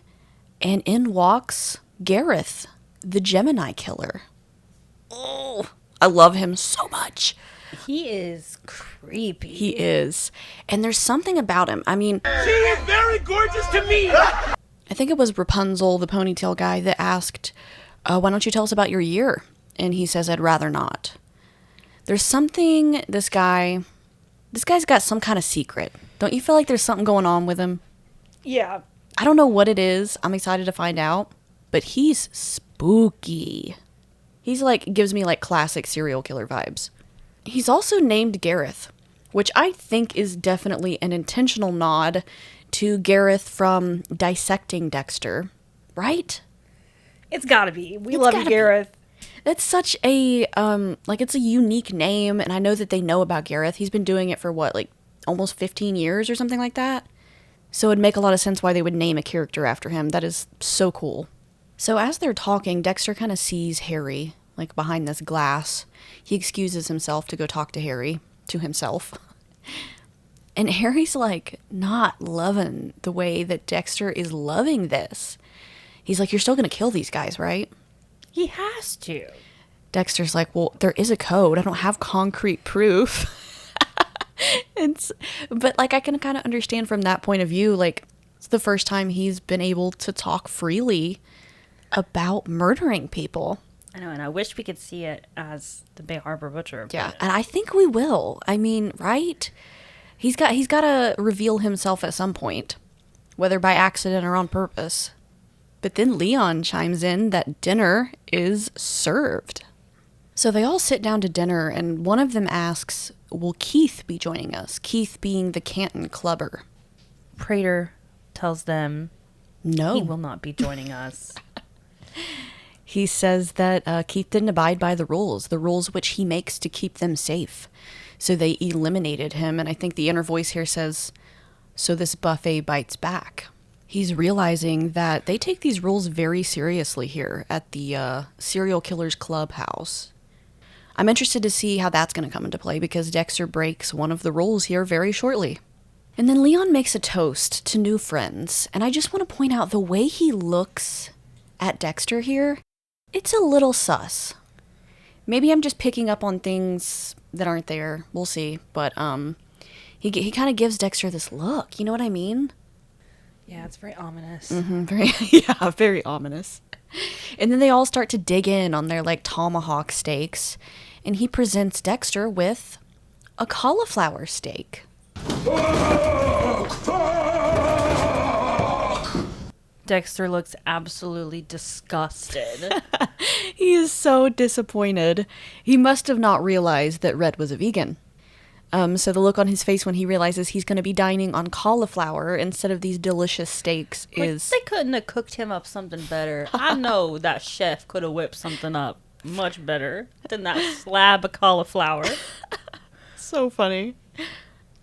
and in walks Gareth, the Gemini killer. Oh, I love him so much. He is creepy. He is. And there's something about him. I mean, she is very gorgeous to me. I think it was Rapunzel, the ponytail guy, that asked, why don't you tell us about your year? And he says, I'd rather not. There's something this guy's got some kind of secret. Don't you feel like there's something going on with him? Yeah. I don't know what it is. I'm excited to find out. But he's spooky. He's like, gives me like classic serial killer vibes. He's also named Gareth, which I think is definitely an intentional nod to Gareth from Dissecting Dexter, right? It's gotta be. We love you, Gareth. That's such a, it's a unique name, and I know that they know about Gareth. He's been doing it for what, like, almost 15 years or something like that? So it'd make a lot of sense why they would name a character after him. That is so cool. So as they're talking, Dexter kind of sees Harry, like, behind this glass. He excuses himself to go talk to Harry, to himself. And Harry's, like, not loving the way that Dexter is loving this. He's like, you're still gonna kill these guys, right? He has to. Dexter's like, well, there is a code. I don't have concrete proof. But, like, I can kind of understand from that point of view, like, it's the first time he's been able to talk freely about murdering people. I know, and I wish we could see it as the Bay Harbor Butcher. Yeah, and I think we will. I mean, right? He's got to reveal himself at some point, whether by accident or on purpose. But then Leon chimes in that dinner is served. So they all sit down to dinner, and one of them asks, will Keith be joining us? Keith being the Canton clubber. Prater tells them No. he will not be joining us. He says that Keith didn't abide by the rules which he makes to keep them safe. So they eliminated him, and I think the inner voice here says, so this buffet bites back. He's realizing that they take these rules very seriously here at the Serial Killers Clubhouse. I'm interested to see how that's going to come into play because Dexter breaks one of the rules here very shortly. And then Leon makes a toast to new friends, and I just want to point out the way he looks at Dexter here, it's a little sus. Maybe I'm just picking up on things that aren't there. We'll see. But he kind of gives Dexter this look. You know what I mean? Yeah, it's very ominous. Mm-hmm, very ominous. And then they all start to dig in on their, like, tomahawk steaks. And he presents Dexter with a cauliflower steak. Dexter looks absolutely disgusted. He is so disappointed. He must have not realized that Red was a vegan. So the look on his face when he realizes he's going to be dining on cauliflower instead of these delicious steaks is... Like, they couldn't have cooked him up something better. I know that chef could have whipped something up much better than that slab of cauliflower. So funny.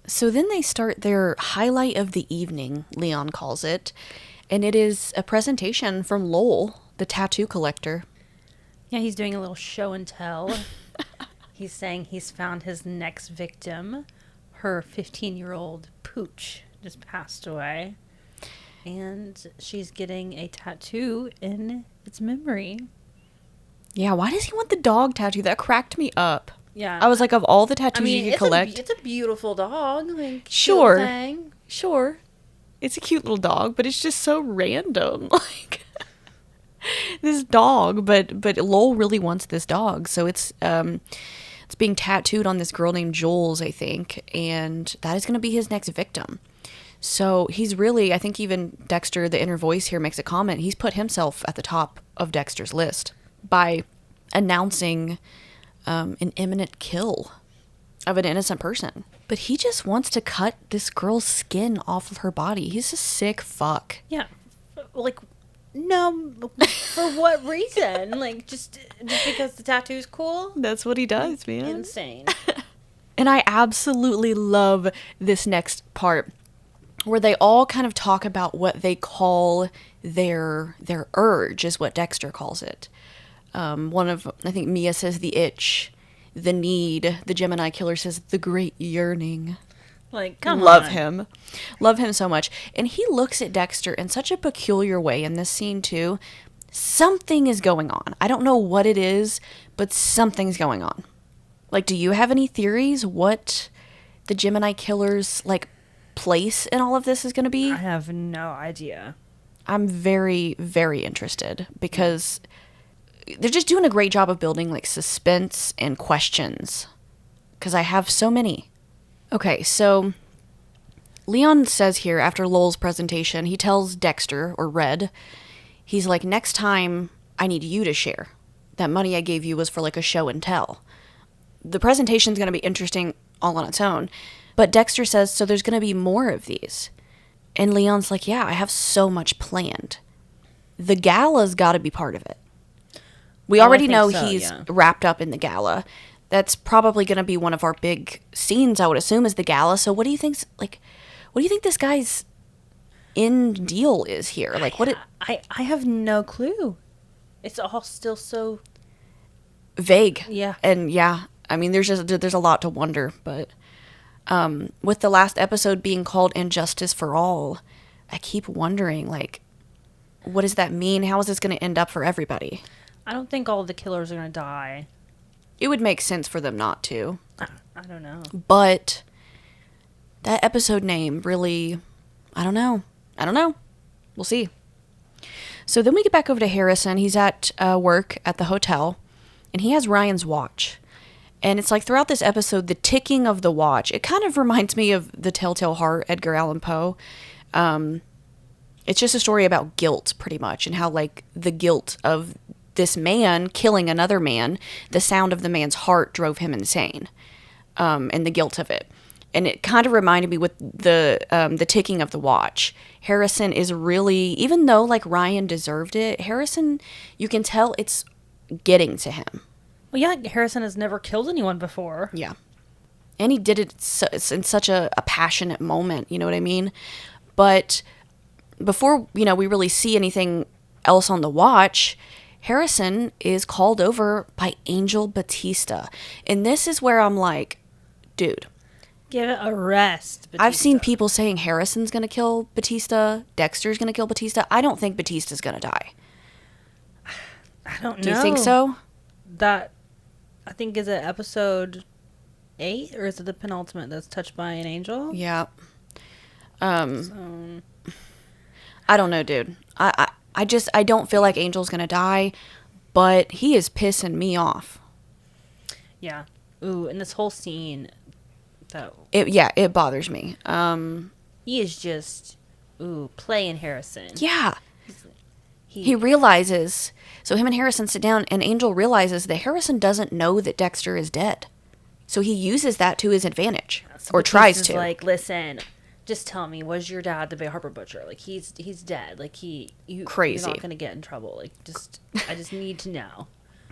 So then they start their highlight of the evening, Leon calls it. And it is a presentation from Lowell, the tattoo collector. Yeah, he's doing a little show and tell. He's saying he's found his next victim. Her 15-year-old Pooch just passed away. And she's getting a tattoo in its memory. Yeah, why does he want the dog tattoo? That cracked me up. Yeah. I was like, of all the tattoos you could collect... It's a beautiful dog. Like, sure. cute thing. Sure. It's a cute little dog, but it's just so random. Like, this dog, but Lowell really wants this dog. So it's being tattooed on this girl named Jules, I think, and that is going to be his next victim. So he's really, I think even Dexter, the inner voice here, makes a comment. He's put himself at the top of Dexter's list by announcing an imminent kill of an innocent person. But he just wants to cut this girl's skin off of her body. He's a sick fuck. Yeah. Like, no, for what reason? Like, just because the tattoo's cool? That's what he does, man. Insane. And I absolutely love this next part where they all kind of talk about what they call their urge, is what Dexter calls it. I think Mia says the itch, the need. The Gemini killer says the great yearning. Like, come on. Love him. Love him so much. And he looks at Dexter in such a peculiar way in this scene, too. Something is going on. I don't know what it is, but something's going on. Like, do you have any theories what the Gemini killer's, like, place in all of this is going to be? I have no idea. I'm very, very interested because they're just doing a great job of building, like, suspense and questions because I have so many. Okay, so Leon says here, after Lowell's presentation, he tells Dexter, or Red, he's like, next time, I need you to share. That money I gave you was for like a show and tell. The presentation's going to be interesting all on its own. But Dexter says, so there's going to be more of these. And Leon's like, yeah, I have so much planned. The gala's got to be part of it. We already know he's wrapped up in the gala. That's probably going to be one of our big scenes, I would assume, is the gala. So what do you think, like, what do you think this guy's end deal is here? Like, what? I have no clue. It's all still so vague. Yeah. And yeah, I mean, there's a lot to wonder, but with the last episode being called Injustice for All, I keep wondering, like, what does that mean? How is this going to end up for everybody? I don't think all of the killers are going to die. It would make sense for them not to. I don't know. But that episode name really, I don't know. We'll see. So then we get back over to Harrison. He's at work at the hotel, and he has Ryan's watch. And it's like throughout this episode, the ticking of the watch, it kind of reminds me of The Telltale Heart, Edgar Allan Poe. It's just a story about guilt, pretty much, and how, like, the guilt of this man killing another man, the sound of the man's heart drove him insane, and the guilt of it. And it kind of reminded me with the ticking of the watch. Harrison is really, even though, like, Ryan deserved it, Harrison, you can tell it's getting to him. Well, yeah, Harrison has never killed anyone before. Yeah. And he did it in such a passionate moment, you know what I mean? But before, we really see anything else on the watch, Harrison is called over by Angel Batista. And this is where I'm like, dude. Give it a rest, Batista. I've seen people saying Harrison's going to kill Batista, Dexter's going to kill Batista. I don't think Batista's going to die. I don't know. Do you think so? I think, is it episode 8, or is it the penultimate that's touched by an angel? Yeah. I don't know, dude. I don't feel like Angel's gonna die, but he is pissing me off. Yeah. Ooh, and this whole scene, it bothers me. He is just, playing Harrison. Yeah. He realizes, so him and Harrison sit down, and Angel realizes that Harrison doesn't know that Dexter is dead. So he uses that to his advantage, or tries to. Like, listen, just tell me, was your dad the Bay Harbor Butcher? Like, he's dead. Like, crazy. You're not going to get in trouble. Like, I just need to know.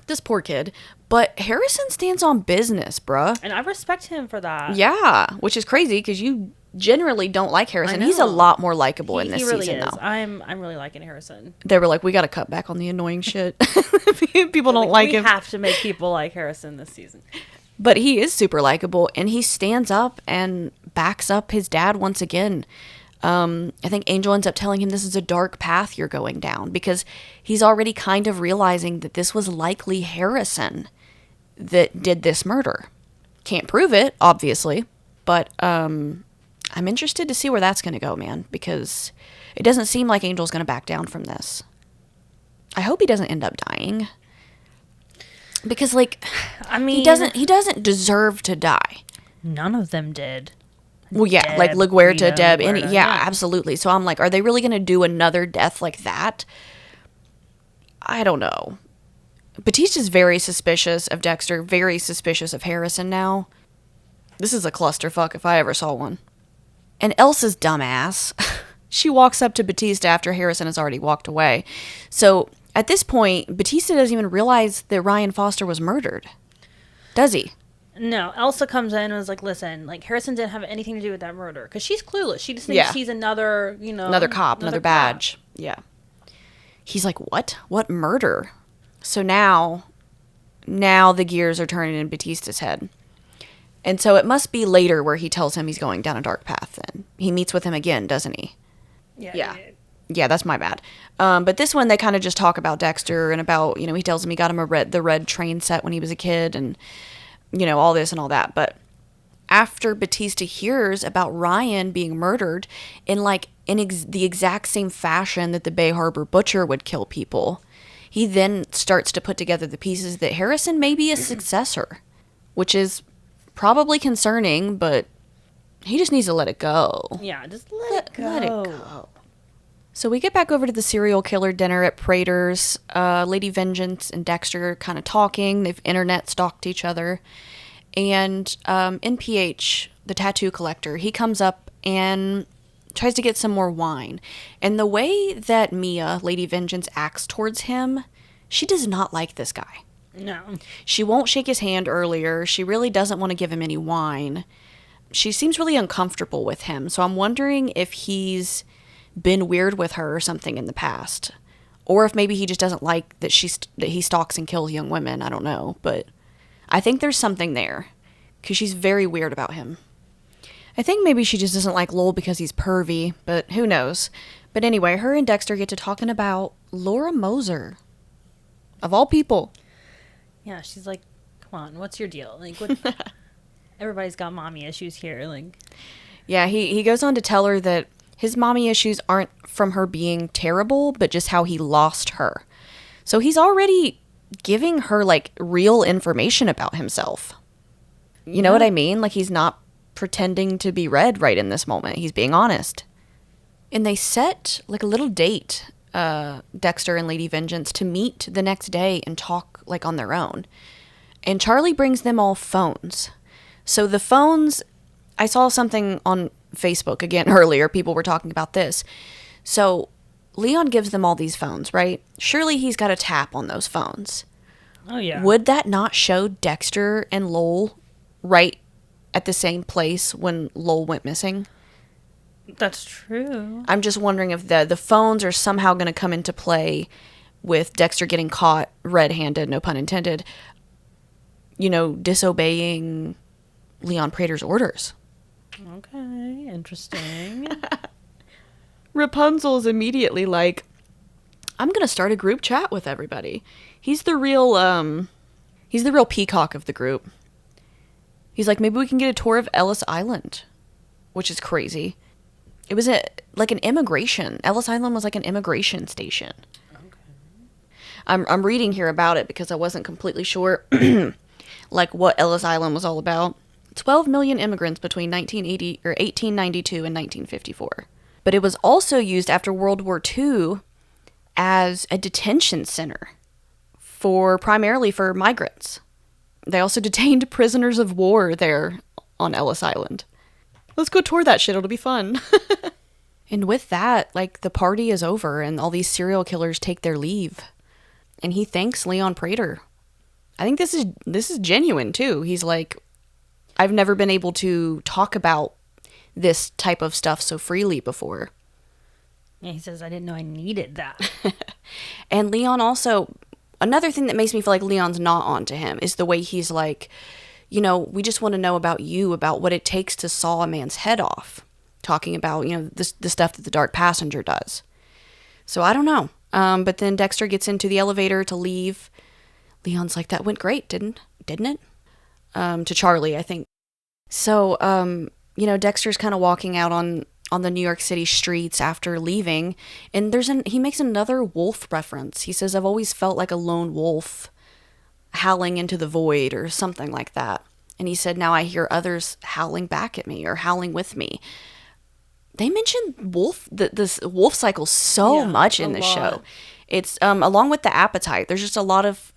This poor kid. But Harrison stands on business, bruh. And I respect him for that. Yeah, which is crazy, because you generally don't like Harrison. He's a lot more likable in this really season, is. though. I'm really liking Harrison. They were like, we got to cut back on the annoying shit. People don't like him. We have to make people like Harrison this season. But he is super likable, and he stands up and backs up his dad once again. I think Angel ends up telling him this is a dark path you're going down, because he's already kind of realizing that this was likely Harrison that did this murder. Can't prove it, obviously, but I'm interested to see where that's going to go, man, because it doesn't seem like Angel's going to back down from this. I hope he doesn't end up dying. Because, like, I mean, he doesn't deserve to die. None of them did. Well, yeah, Deb, like LaGuerta, Deb, LaGuerta, yeah, absolutely. So I'm like, are they really going to do another death like that? I don't know. Batista's very suspicious of Dexter, very suspicious of Harrison now. This is a clusterfuck if I ever saw one. And Elsa's dumbass. She walks up to Batista after Harrison has already walked away. So at this point, Batista doesn't even realize that Ryan Foster was murdered. Does he? No, Elsa comes in and is like, listen, like, Harrison didn't have anything to do with that murder. Because she's clueless. She just thinks he's another, Another cop, another badge. Yeah. He's like, what? What murder? So now the gears are turning in Batista's head. And so it must be later where he tells him he's going down a dark path then. He meets with him again, doesn't he? Yeah. Yeah, that's my bad. But this one, they kind of just talk about Dexter and about, he tells him he got him the red train set when he was a kid and, all this and all that. But after Batista hears about Ryan being murdered in the exact same fashion that the Bay Harbor Butcher would kill people, he then starts to put together the pieces that Harrison may be a successor, which is probably concerning, but he just needs to let it go. Yeah, just let it go. Let it go. So we get back over to the serial killer dinner at Prater's. Lady Vengeance and Dexter kind of talking. They've internet stalked each other. And NPH, the tattoo collector, he comes up and tries to get some more wine. And the way that Mia, Lady Vengeance, acts towards him, she does not like this guy. No. She won't shake his hand earlier. She really doesn't want to give him any wine. She seems really uncomfortable with him. So I'm wondering if he's been weird with her or something in the past. Or if maybe he just doesn't like that he stalks and kills young women. I don't know. But I think there's something there. Because she's very weird about him. I think maybe she just doesn't like Lowell because he's pervy. But who knows. But anyway, her and Dexter get to talking about Laura Moser. Of all people. Yeah, she's like, come on, what's your deal? Like, what? Everybody's got mommy issues here. Like, yeah, he goes on to tell her that his mommy issues aren't from her being terrible, but just how he lost her. So he's already giving her, like, real information about himself. You know what I mean? Like, he's not pretending to be red right in this moment. He's being honest. And they set, like, a little date, Dexter and Lady Vengeance, to meet the next day and talk, like, on their own. And Charlie brings them all phones. So the phones, I saw something on Facebook again earlier. People were talking about this. So Leon gives them all these phones, right? Surely he's got a tap on those phones. oh, yeah. Would that not show Dexter and Lowell right at the same place when Lowell went missing? That's true. I'm just wondering if the phones are somehow going to come into play with Dexter getting caught red-handed, no pun intended, disobeying Leon Prater's orders. Okay, interesting. Rapunzel's immediately like, I'm going to start a group chat with everybody. He's the real peacock of the group. He's like, maybe we can get a tour of Ellis Island, which is crazy. It was like an immigration. Ellis Island was like an immigration station. Okay. I'm reading here about it because I wasn't completely sure like what Ellis Island was all about. 12 million immigrants between 1892 and 1954. But it was also used after World War II as a detention center primarily for migrants. They also detained prisoners of war there on Ellis Island. Let's go tour that shit. It'll be fun. And with that, like, the party is over and all these serial killers take their leave. And he thanks Leon Prater. I think this is genuine too. He's like, I've never been able to talk about this type of stuff so freely before. Yeah, he says, I didn't know I needed that. And Leon also, another thing that makes me feel like Leon's not onto him is the way he's like, we just want to know about you, about what it takes to saw a man's head off. Talking about, the stuff that the Dark Passenger does. So I don't know. But then Dexter gets into the elevator to leave. Leon's like, that went great, didn't it? To Charlie, I think. So, Dexter's kind of walking out on the New York City streets after leaving. And he makes another wolf reference. He says, I've always felt like a lone wolf howling into the void or something like that. And he said, now I hear others howling back at me or howling with me. They mentioned this wolf cycle so much in this show. It's along with the appetite. There's just a lot of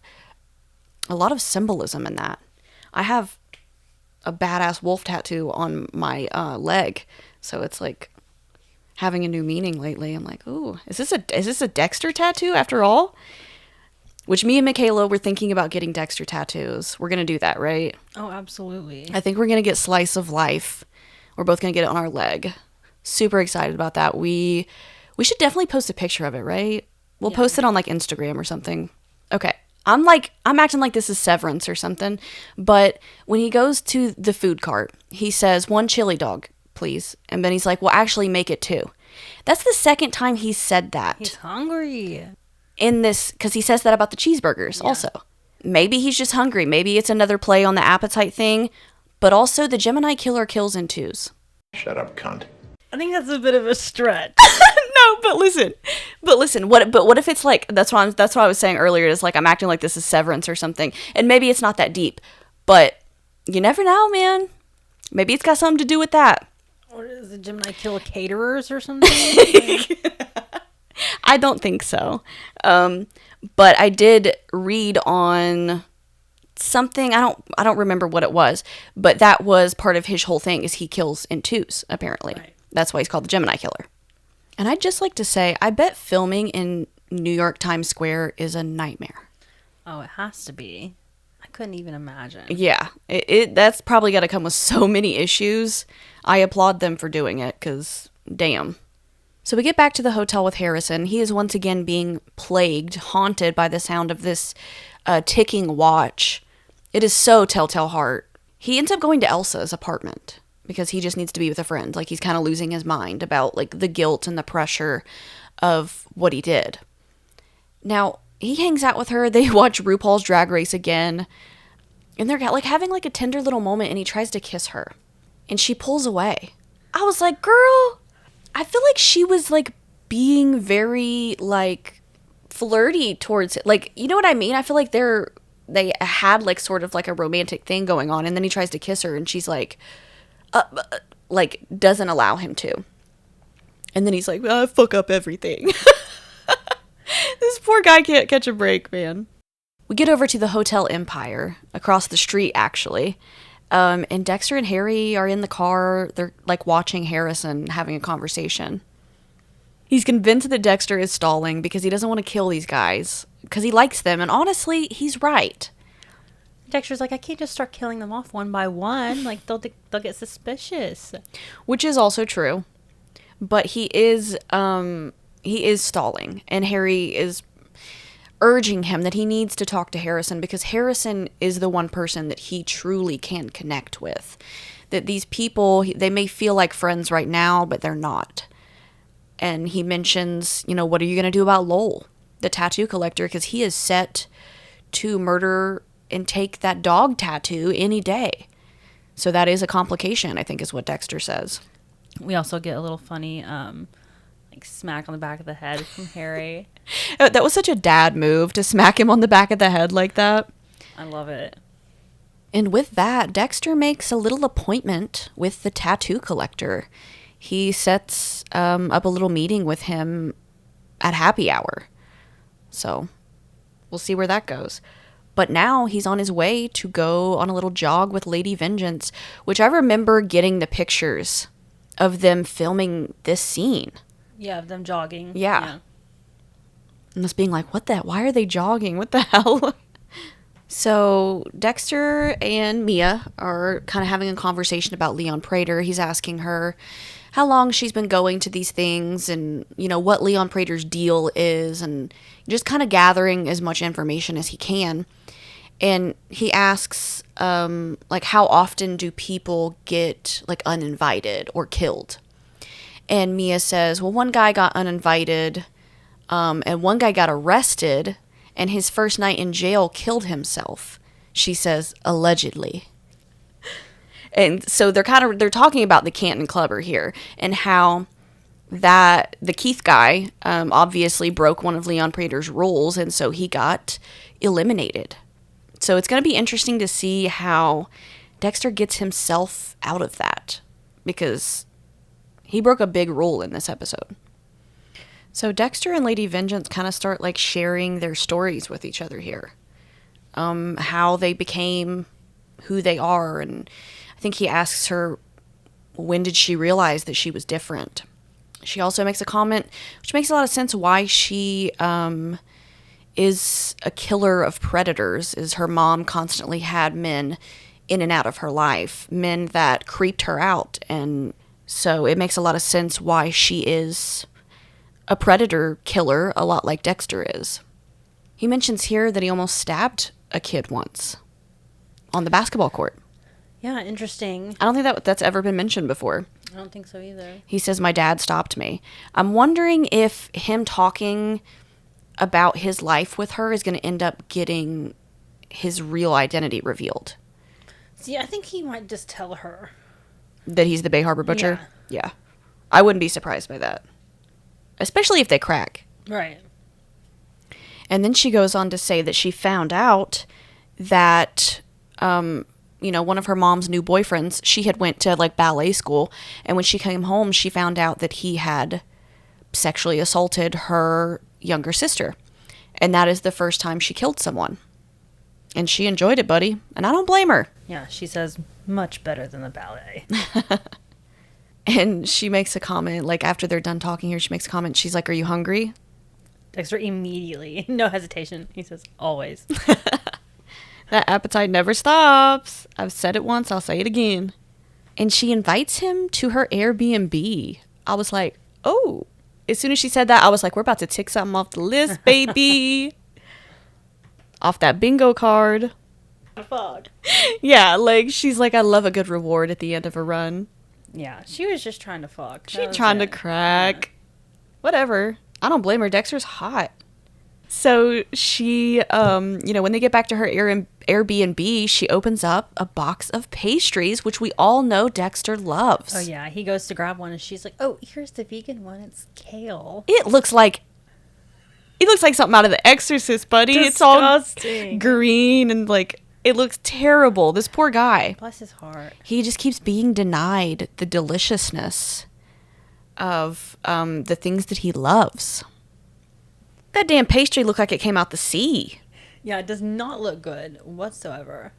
symbolism in that. I have a badass wolf tattoo on my leg, so it's like having a new meaning lately. I'm like, ooh, is this a Dexter tattoo after all? Which me and Michaela were thinking about getting Dexter tattoos. We're gonna do that, right? Oh, absolutely. I think we're gonna get Slice of Life. We're both gonna get it on our leg. Super excited about that. We should definitely post a picture of it, right? We'll post it on like Instagram or something. Okay. I'm acting like this is Severance or something. But when he goes to the food cart, he says, 1 chili dog, please. And then he's like, well, actually make it 2. That's the second time he's said that. He's hungry. In this, because he says that about the cheeseburgers also. Maybe he's just hungry. Maybe it's another play on the appetite thing. But also, the Gemini killer kills in 2s. Shut up, cunt. I think that's a bit of a stretch. No, but listen. What if it's like, that's what I was saying earlier, is like I'm acting like this is Severance or something. And maybe it's not that deep. But You never know, man. Maybe it's got something to do with that. Or does the Gemini kill caterers or something? I don't think so. But I did read on something, I don't remember what it was, but that was part of his whole thing, is he kills in twos, apparently. Right. That's why he's called the Gemini Killer. And I'd just like to say, I bet filming in New York Times Square is a nightmare. Oh, it has to be. I couldn't even imagine. Yeah, that's probably got to come with so many issues. I applaud them for doing it, because damn. So we get back to the hotel with Harrison. He is once again being plagued, haunted by the sound of this ticking watch. It is so Telltale Heart. He ends up going to Elsa's apartment because he just needs to be with a friend. Like, he's kind of losing his mind about, like, the guilt and the pressure of what he did. Now, he hangs out with her. They watch RuPaul's Drag Race again. And they're, like, having, like, a tender little moment, and he tries to kiss her. And she pulls away. I was like, girl, I feel like she was, like, being very, like, flirty towards it. Like, you know what I mean? I feel like they had, like, sort of, like, a romantic thing going on, and then he tries to kiss her, and she's like, doesn't allow him to. And then he's like, I fuck up everything. This poor guy can't catch a break, man. We get over to the Hotel Empire, across the street, actually. And Dexter and Harry are in the car. They're, like, watching Harrison having a conversation. He's convinced that Dexter is stalling because he doesn't want to kill these guys, because he likes them, and honestly, he's right. Dexter's like, I can't just start killing them off one by one. Like, they'll get suspicious. Which is also true. But he is stalling, and Harry is urging him that he needs to talk to Harrison, because Harrison is the one person that he truly can connect with. That these people, they may feel like friends right now, but they're not. And he mentions, you know, what are you going to do about Lowell, the tattoo collector? Because he is set to murder and take that dog tattoo any day. So that is a complication, I think, is what Dexter says. We also get a little funny, like, smack on the back of the head from Harry. That was such a dad move, to smack him on the back of the head like that. I love it. And with that, Dexter makes a little appointment with the tattoo collector. He sets up a little meeting with him at happy hour. So we'll see where that goes. But now he's on his way to go on a little jog with Lady Vengeance, which I remember getting the pictures of them filming this scene. Yeah, of them jogging. Yeah. And just being like, what the? Why are they jogging? What the hell? So Dexter and Mia are kind of having a conversation about Leon Prater. He's asking her how long she's been going to these things, and, you know, what Leon Prater's deal is, and just kind of gathering as much information as he can. And he asks, like, how often do people get, like, uninvited or killed? And Mia says, well, one guy got uninvited, and one guy got arrested, and his first night in jail killed himself. She says, allegedly. And so they're talking about the Canton Clubber here, and how that the Keith guy obviously broke one of Leon Prater's rules, and so he got eliminated. So it's going to be interesting to see how Dexter gets himself out of that, because he broke a big rule in this episode. So Dexter and Lady Vengeance kind of start, like, sharing their stories with each other here. How they became who they are, and I think he asks her, when did she realize that she was different? She also makes a comment, which makes a lot of sense, why she is a killer of predators, is her mom constantly had men in and out of her life, men that creeped her out, and so it makes a lot of sense why she is a predator killer, a lot like Dexter is. He mentions here that he almost stabbed a kid once on the basketball court. Yeah, interesting. I don't think that's ever been mentioned before. I don't think so either. He says, my dad stopped me. I'm wondering if him talking about his life with her is going to end up getting his real identity revealed. See, I think he might just tell her that he's the Bay Harbor Butcher. Yeah. I wouldn't be surprised by that, especially if they crack. Right. And then she goes on to say that she found out that one of her mom's new boyfriends. She had went to like ballet school, and when she came home, she found out that he had sexually assaulted her younger sister. And that is the first time she killed someone. And she enjoyed it, buddy. And I don't blame her. Yeah, she says, much better than the ballet. And she makes a comment, like after they're done talking here, she makes a comment. She's like, "Are you hungry?" Dexter immediately, no hesitation, he says, always. That appetite never stops. I've said it once, I'll say it again. And she invites him to her Airbnb. I was like, oh. As soon as she said that, I was like, we're about to tick something off the list, baby. Off that bingo card. Fuck. Yeah, like, she's like, I love a good reward at the end of a run. Yeah, she was just trying to fuck. She's trying to crack. Yeah. Whatever. I don't blame her. Dexter's hot. So she, when they get back to her Airbnb, she opens up a box of pastries, which we all know Dexter loves. Oh, yeah. He goes to grab one, and she's like, oh, here's the vegan one. It's kale. It looks like something out of The Exorcist, buddy. Disgusting. It's all green and, like, it looks terrible. This poor guy. Bless his heart. He just keeps being denied the deliciousness of the things that he loves. That damn pastry looked like it came out the sea. Yeah, it does not look good whatsoever.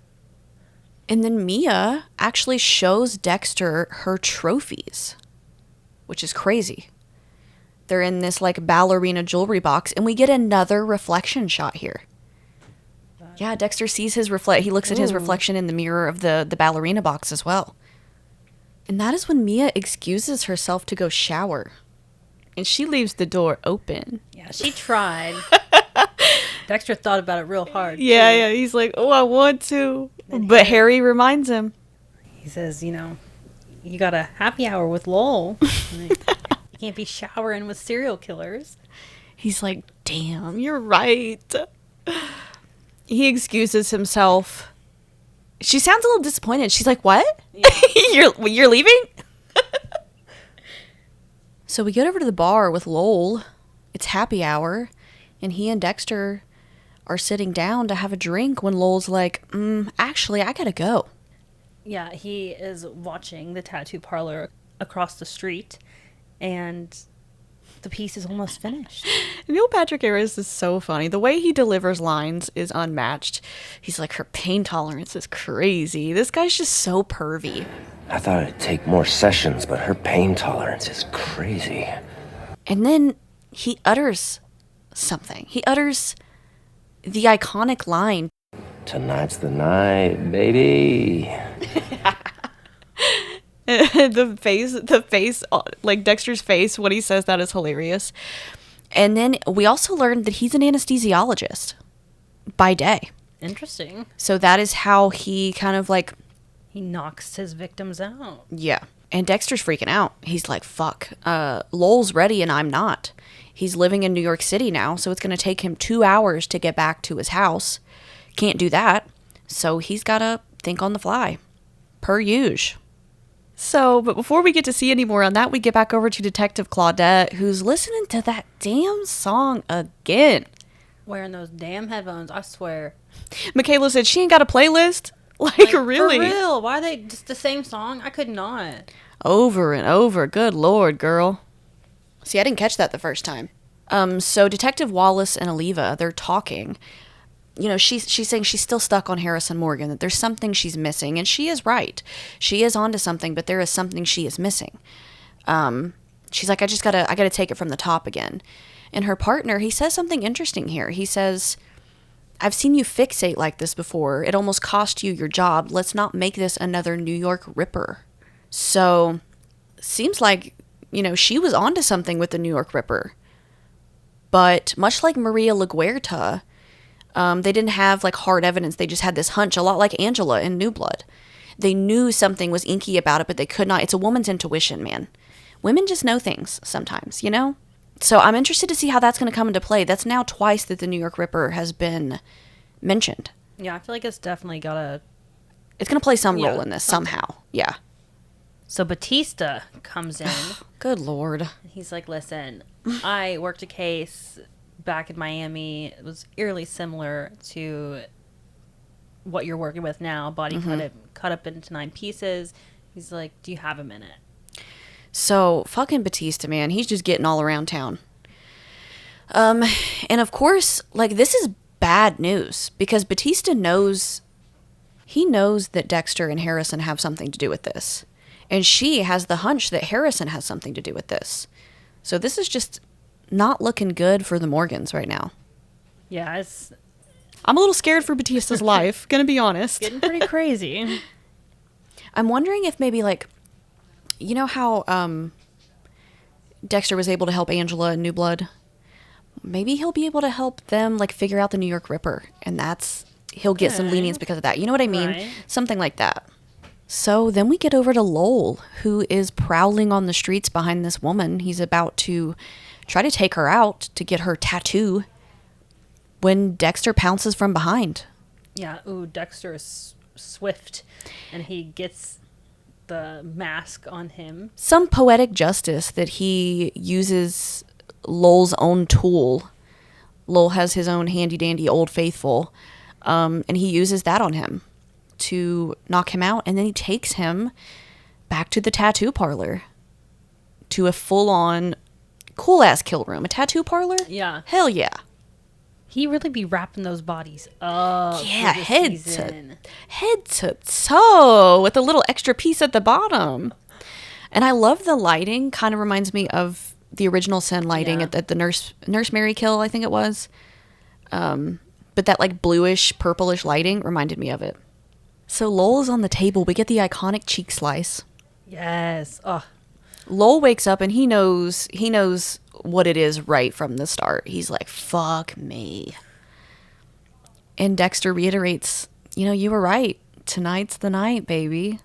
And then Mia actually shows Dexter her trophies, which is crazy. They're in this like ballerina jewelry box, and we get another reflection shot here. Yeah, Dexter sees his he looks at his reflection in the mirror of the ballerina box as well. And that is when Mia excuses herself to go shower. And she leaves the door open. Yeah, she tried. Dexter thought about it real hard. Yeah, he's like, oh, I want to. But Harry reminds him. He says, you got a happy hour with Lowell. You can't be showering with serial killers. He's like, damn, you're right. He excuses himself. She sounds a little disappointed. She's like, what? Yeah. You're leaving? So we get over to the bar with Lowell. It's happy hour. And he and Dexter are sitting down to have a drink when Lowell's like, actually, I gotta go. Yeah, he is watching the tattoo parlor across the street. And the piece is almost finished. Neil Patrick Harris is so funny. The way he delivers lines is unmatched. He's like, her pain tolerance is crazy. This guy's just so pervy. I thought it'd take more sessions, but her pain tolerance is crazy. And then he utters something. He utters the iconic line. Tonight's the night, baby. the face, like Dexter's face when he says that is hilarious. And then we also learned that he's an anesthesiologist by day. Interesting. So that is how he kind of like... He knocks his victims out. Yeah. And Dexter's freaking out. He's like, fuck, Lowell's ready and I'm not. He's living in New York City now, so it's going to take him 2 hours to get back to his house. Can't do that. So he's got to think on the fly. Per usual. So, but before we get to see any more on that, we get back over to Detective Claudette, who's listening to that damn song again. Wearing those damn headphones, I swear. Michaela said she ain't got a playlist. Like really? For real? Why are they just the same song? I could not. Over and over. Good Lord, girl. See, I didn't catch that the first time. So Detective Wallace and Aliva, they're talking. She's saying she's still stuck on Harrison Morgan, that there's something she's missing, and she is right. She is onto something, but there is something she is missing. She's like, I gotta take it from the top again. And her partner, he says something interesting here. He says, I've seen you fixate like this before. It almost cost you your job. Let's not make this another New York Ripper. So, seems like, she was onto something with the New York Ripper. But much like Maria LaGuerta, they didn't have like hard evidence. They just had this hunch, a lot like Angela in New Blood. They knew something was inky about it, but they could not. It's a woman's intuition, man. Women just know things sometimes, So I'm interested to see how that's going to come into play. That's now twice that the New York Ripper has been mentioned. Yeah, I feel like it's definitely It's going to play some role in this somehow. Yeah. So Batista comes in. Good Lord. He's like, listen, I worked a case back in Miami. It was eerily similar to what you're working with now, body cut up into 9 pieces. He's like, do you have a minute? So fucking Batista, man, he's just getting all around town. And of course, like, this is bad news because Batista knows that Dexter and Harrison have something to do with this. And she has the hunch that Harrison has something to do with this. So this is just not looking good for the Morgans right now. Yeah, I'm a little scared for Batista's life, gonna be honest. getting pretty crazy. I'm wondering if maybe, like, you know how Dexter was able to help Angela and New Blood? Maybe he'll be able to help them, like, figure out the New York Ripper, and he'll get some lenience because of that. You know what I mean? Right. Something like that. So then we get over to Lowell, who is prowling on the streets behind this woman. He's about to try to take her out to get her tattoo when Dexter pounces from behind. Yeah, Dexter is swift, and he gets the mask on him. Some poetic justice that he uses Lowell's own tool. Lowell has his own handy-dandy Old Faithful, and he uses that on him to knock him out, and then he takes him back to the tattoo parlor, to a full-on cool-ass kill room. A tattoo parlor? Yeah. Hell yeah. He really be wrapping those bodies up. Yeah, for the head season. to toe with a little extra piece at the bottom. And I love the lighting. Kind of reminds me of the original Sin lighting Yeah. at the Nurse Mary kill, I think it was. But that, like, bluish, purplish lighting reminded me of it. So Lowell is on the table. We get the iconic cheek slice. Yes. Oh, Lowell wakes up and he knows what it is right from the start. He's like, fuck me. And Dexter reiterates, you were right. Tonight's the night, baby.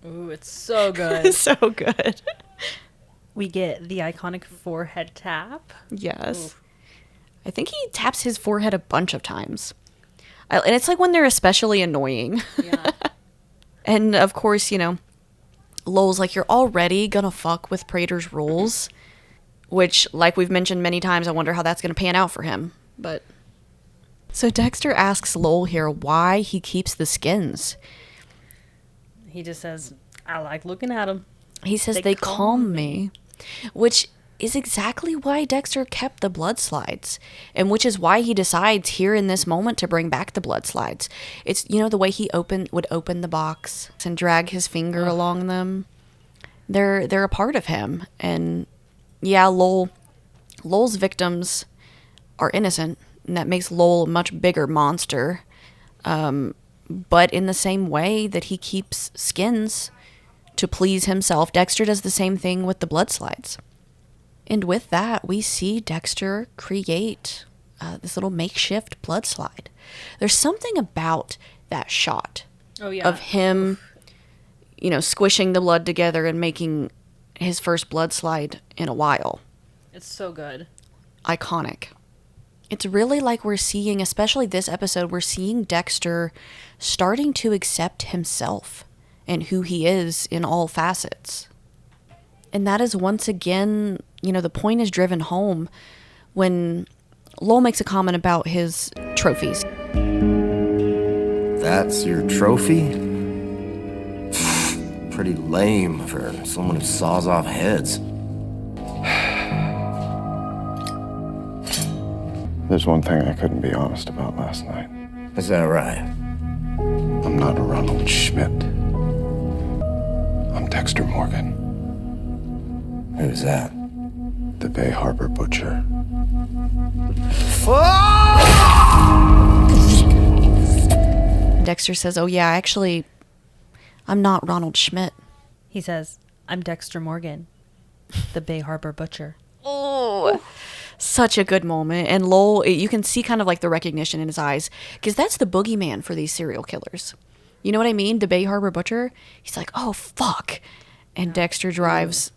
ooh, it's so good. So good. We get the iconic forehead tap. Yes. Ooh. I think he taps his forehead a bunch of times. And it's like when they're especially annoying. Yeah. And of course, Lowell's like, you're already gonna fuck with Prater's rules. Which, like we've mentioned many times, I wonder how that's gonna pan out for him. But so Dexter asks Lowell here why he keeps the skins. He just says, I like looking at them. He says they calm me. Which is exactly why Dexter kept the blood slides, and which is why he decides here in this moment to bring back the blood slides. It's, the way he would open the box and drag his finger along them. They're a part of him. And yeah, Lowell's victims are innocent, and that makes Lowell a much bigger monster. But in the same way that he keeps skins to please himself, Dexter does the same thing with the blood slides. And with that, we see Dexter create this little makeshift blood slide. There's something about that shot of him, squishing the blood together and making his first blood slide in a while. It's so good. Iconic. It's really like we're seeing, especially this episode, we're seeing Dexter starting to accept himself and who he is in all facets. And that is once again, the point is driven home when Lowell makes a comment about his trophies. That's your trophy? Pretty lame for someone who saws off heads. There's one thing I couldn't be honest about last night. Is that right? I'm not a Ronald Schmidt. I'm Dexter Morgan, Who's that? the Bay Harbor Butcher. Dexter says, oh yeah, actually, I'm not Ronald Schmidt. He says, I'm Dexter Morgan, the Bay Harbor Butcher. Oh, such a good moment. And Lowell, you can see kind of like the recognition in his eyes, because that's the boogeyman for these serial killers. You know what I mean? The Bay Harbor Butcher. He's like, oh, fuck. And Dexter drives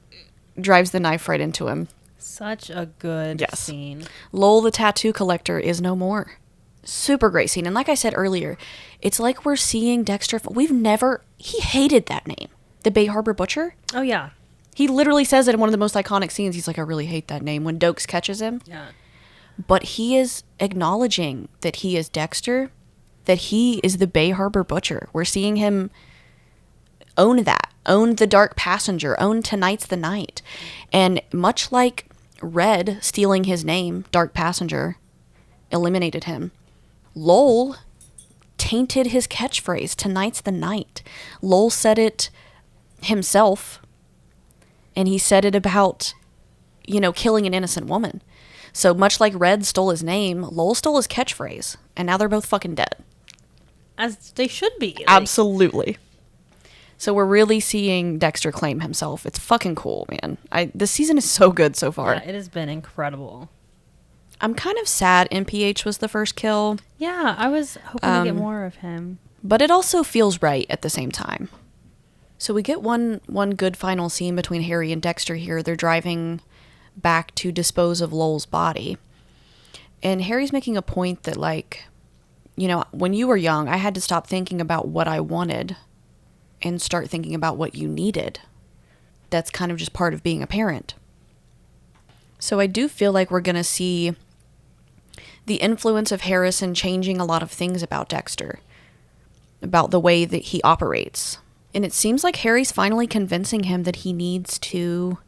the knife right into him. Such a good scene. Lowell the tattoo collector is no more. Super great scene. And like I said earlier, it's like we're seeing Dexter. He hated that name. The Bay Harbor Butcher. Oh, yeah. He literally says it in one of the most iconic scenes. He's like, I really hate that name, when Dokes catches him. Yeah. But he is acknowledging that he is Dexter that he is the Bay Harbor Butcher. We're seeing him own that, own the Dark Passenger, own Tonight's the Night. And much like Red stealing his name, Dark Passenger, eliminated him, Lowell tainted his catchphrase, Tonight's the Night. Lowell said it himself, and he said it about, killing an innocent woman. So much like Red stole his name, Lowell stole his catchphrase, and now they're both fucking dead. As they should be. Absolutely. So we're really seeing Dexter claim himself. It's fucking cool, man. This season is so good so far. Yeah, it has been incredible. I'm kind of sad MPH was the first kill. Yeah, I was hoping to get more of him. But it also feels right at the same time. So we get one good final scene between Harry and Dexter here. They're driving back to dispose of Lowell's body. And Harry's making a point that, when you were young, I had to stop thinking about what I wanted and start thinking about what you needed. That's kind of just part of being a parent. So I do feel like we're going to see the influence of Harrison changing a lot of things about Dexter, about the way that he operates. And it seems like Harry's finally convincing him that he needs to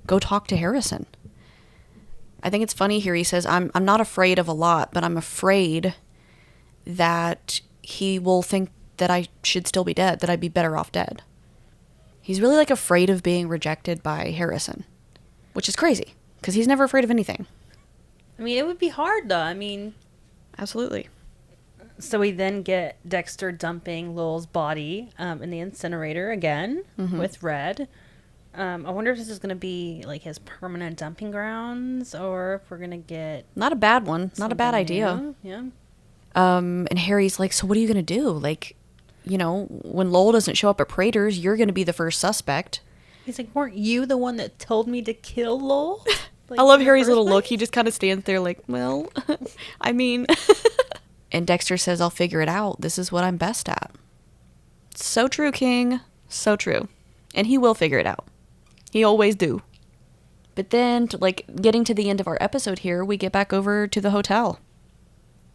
go talk to Harrison. I think it's funny here. He says, I'm not afraid of a lot, but I'm afraid that he will think that I should still be dead, that I'd be better off dead. He's really afraid of being rejected by Harrison, which is crazy because he's never afraid of anything. I mean, it would be hard though. Absolutely. So we then get Dexter dumping Lowell's body in the incinerator again with Red. I wonder if this is going to be his permanent dumping grounds, or if we're going to get not a bad one, not a bad idea. New. Yeah. And Harry's like, so what are you going to do? When Lowell doesn't show up at Prater's, you're going to be the first suspect. He's like, weren't you the one that told me to kill Lowell? I love Harry's little look. He just kind of stands there well, And Dexter says, I'll figure it out. This is what I'm best at. So true, King. So true. And he will figure it out. He always do. But then, getting to the end of our episode here, we get back over to the hotel.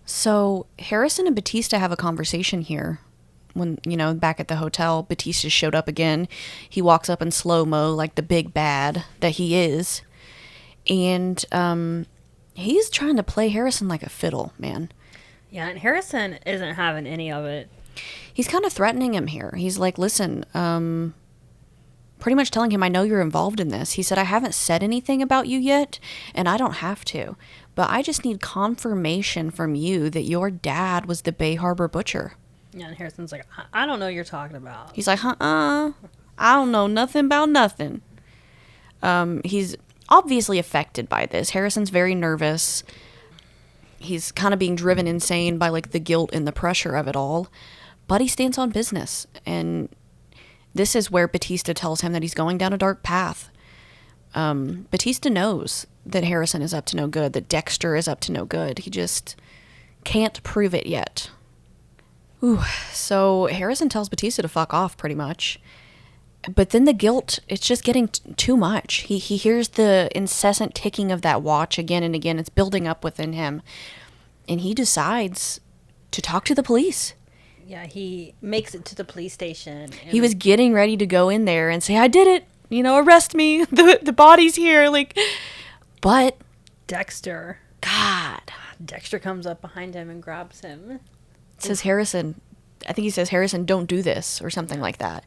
So Harrison and Batista have a conversation here. When, back at the hotel, Batista showed up again. He walks up in slow-mo like the big bad that he is. And he's trying to play Harrison like a fiddle, man. Yeah, and Harrison isn't having any of it. He's kind of threatening him here. He's like, listen, pretty much telling him, I know you're involved in this. He said, I haven't said anything about you yet, and I don't have to. But I just need confirmation from you that your dad was the Bay Harbor Butcher. Yeah, and Harrison's like, I don't know what you're talking about. He's like, I don't know nothing about nothing. He's obviously affected by this. Harrison's very nervous. He's kind of being driven insane by the guilt and the pressure of it all. But he stands on business. And this is where Batista tells him that he's going down a dark path. Batista knows that Harrison is up to no good, that Dexter is up to no good. He just can't prove it yet. Ooh, so Harrison tells Batista to fuck off, pretty much. But then the guilt, it's just getting too much. He hears the incessant ticking of that watch again and again. It's building up within him. And he decides to talk to the police. Yeah, he makes it to the police station. He was getting ready to go in there and say, I did it. Arrest me. The body's here. But Dexter. God. Dexter comes up behind him and grabs him. Says Harrison, I think he says, Harrison, don't do this, or something like that.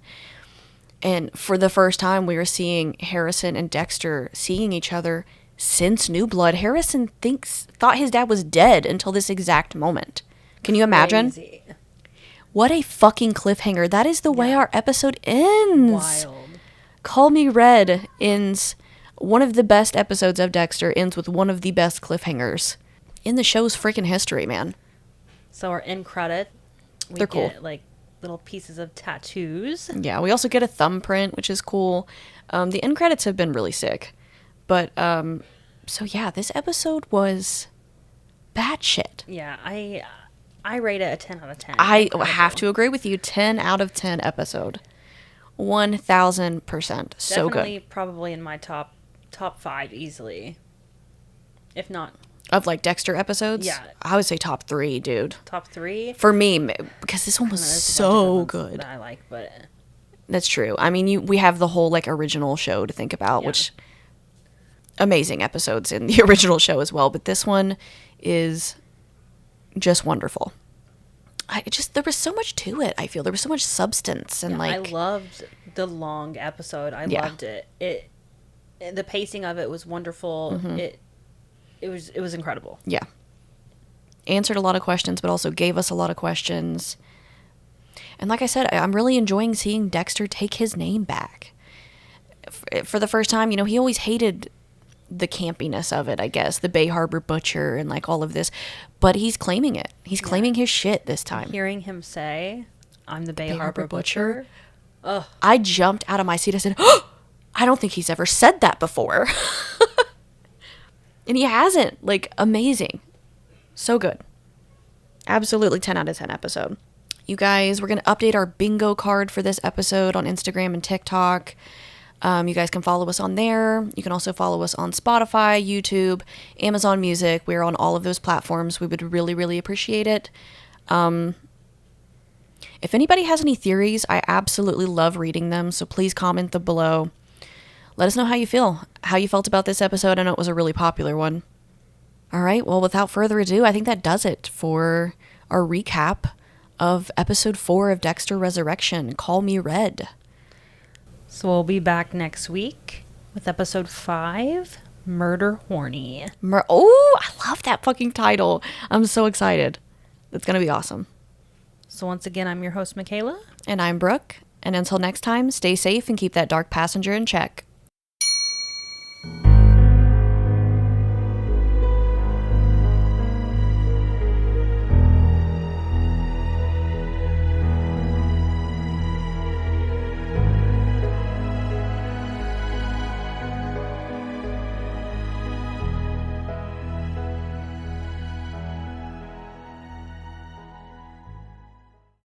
And for the first time, we were seeing Harrison and Dexter seeing each other since New Blood. Harrison thought his dad was dead until this exact moment. Can you imagine? Crazy. What a fucking cliffhanger. That is the way our episode ends. Wild. Call Me Red ends, one of the best episodes of Dexter ends with one of the best cliffhangers in the show's freaking history, man. So our end credit, They're cool. Get little pieces of tattoos. Yeah, we also get a thumbprint, which is cool. The end credits have been really sick. But, so yeah, this episode was batshit. Yeah, I rate it a 10 out of 10. I have to agree with you. 10 out of 10 episode. 1,000%. So good. Definitely probably in my top 5 easily. If not Of like Dexter episodes? Yeah. I would say top 3, dude. Top 3? For me, because this one was There's a bunch of so ones good. that I like, but That's true. I mean, we have the whole like original show to think about, Yeah. which amazing episodes in the original show as well. But this one is just wonderful. There was so much to it. I feel there was so much substance and I like loved the long episode. I Yeah. loved it. The pacing of it was wonderful. It was incredible. yeah, answered a lot of questions, but also gave us a lot of questions. And like I said, I'm really enjoying seeing Dexter take his name back. For the first time, he always hated the campiness of it, I guess, the Bay Harbor Butcher and like all of this, but he's claiming it. He's claiming his shit this time. Hearing him say, "I'm the Bay, Bay Harbor, Harbor Butcher." I jumped out of my seat. I said, "Oh, I don't think he's ever said that before." And he hasn't. Like, amazing. So good. Absolutely 10 out of 10 episode. You guys, we're going to update our bingo card for this episode on Instagram and TikTok. You guys can follow us on there. You can also follow us on Spotify, YouTube, Amazon Music. We're on all of those platforms. We would really, really appreciate it. If anybody has any theories, I absolutely love reading them. So please comment them below. Let us know how you felt about this episode. I know it was a really popular one. All right, well, without further ado, I think that does it for our recap of episode 4 of Dexter Resurrection, Call Me Red. So we'll be back next week with episode 5, Murder Horny. Oh, I love that fucking title. I'm so excited. It's going to be awesome. So once again, I'm your host, Michaela. And I'm Brooke. And until next time, stay safe and keep that dark passenger in check.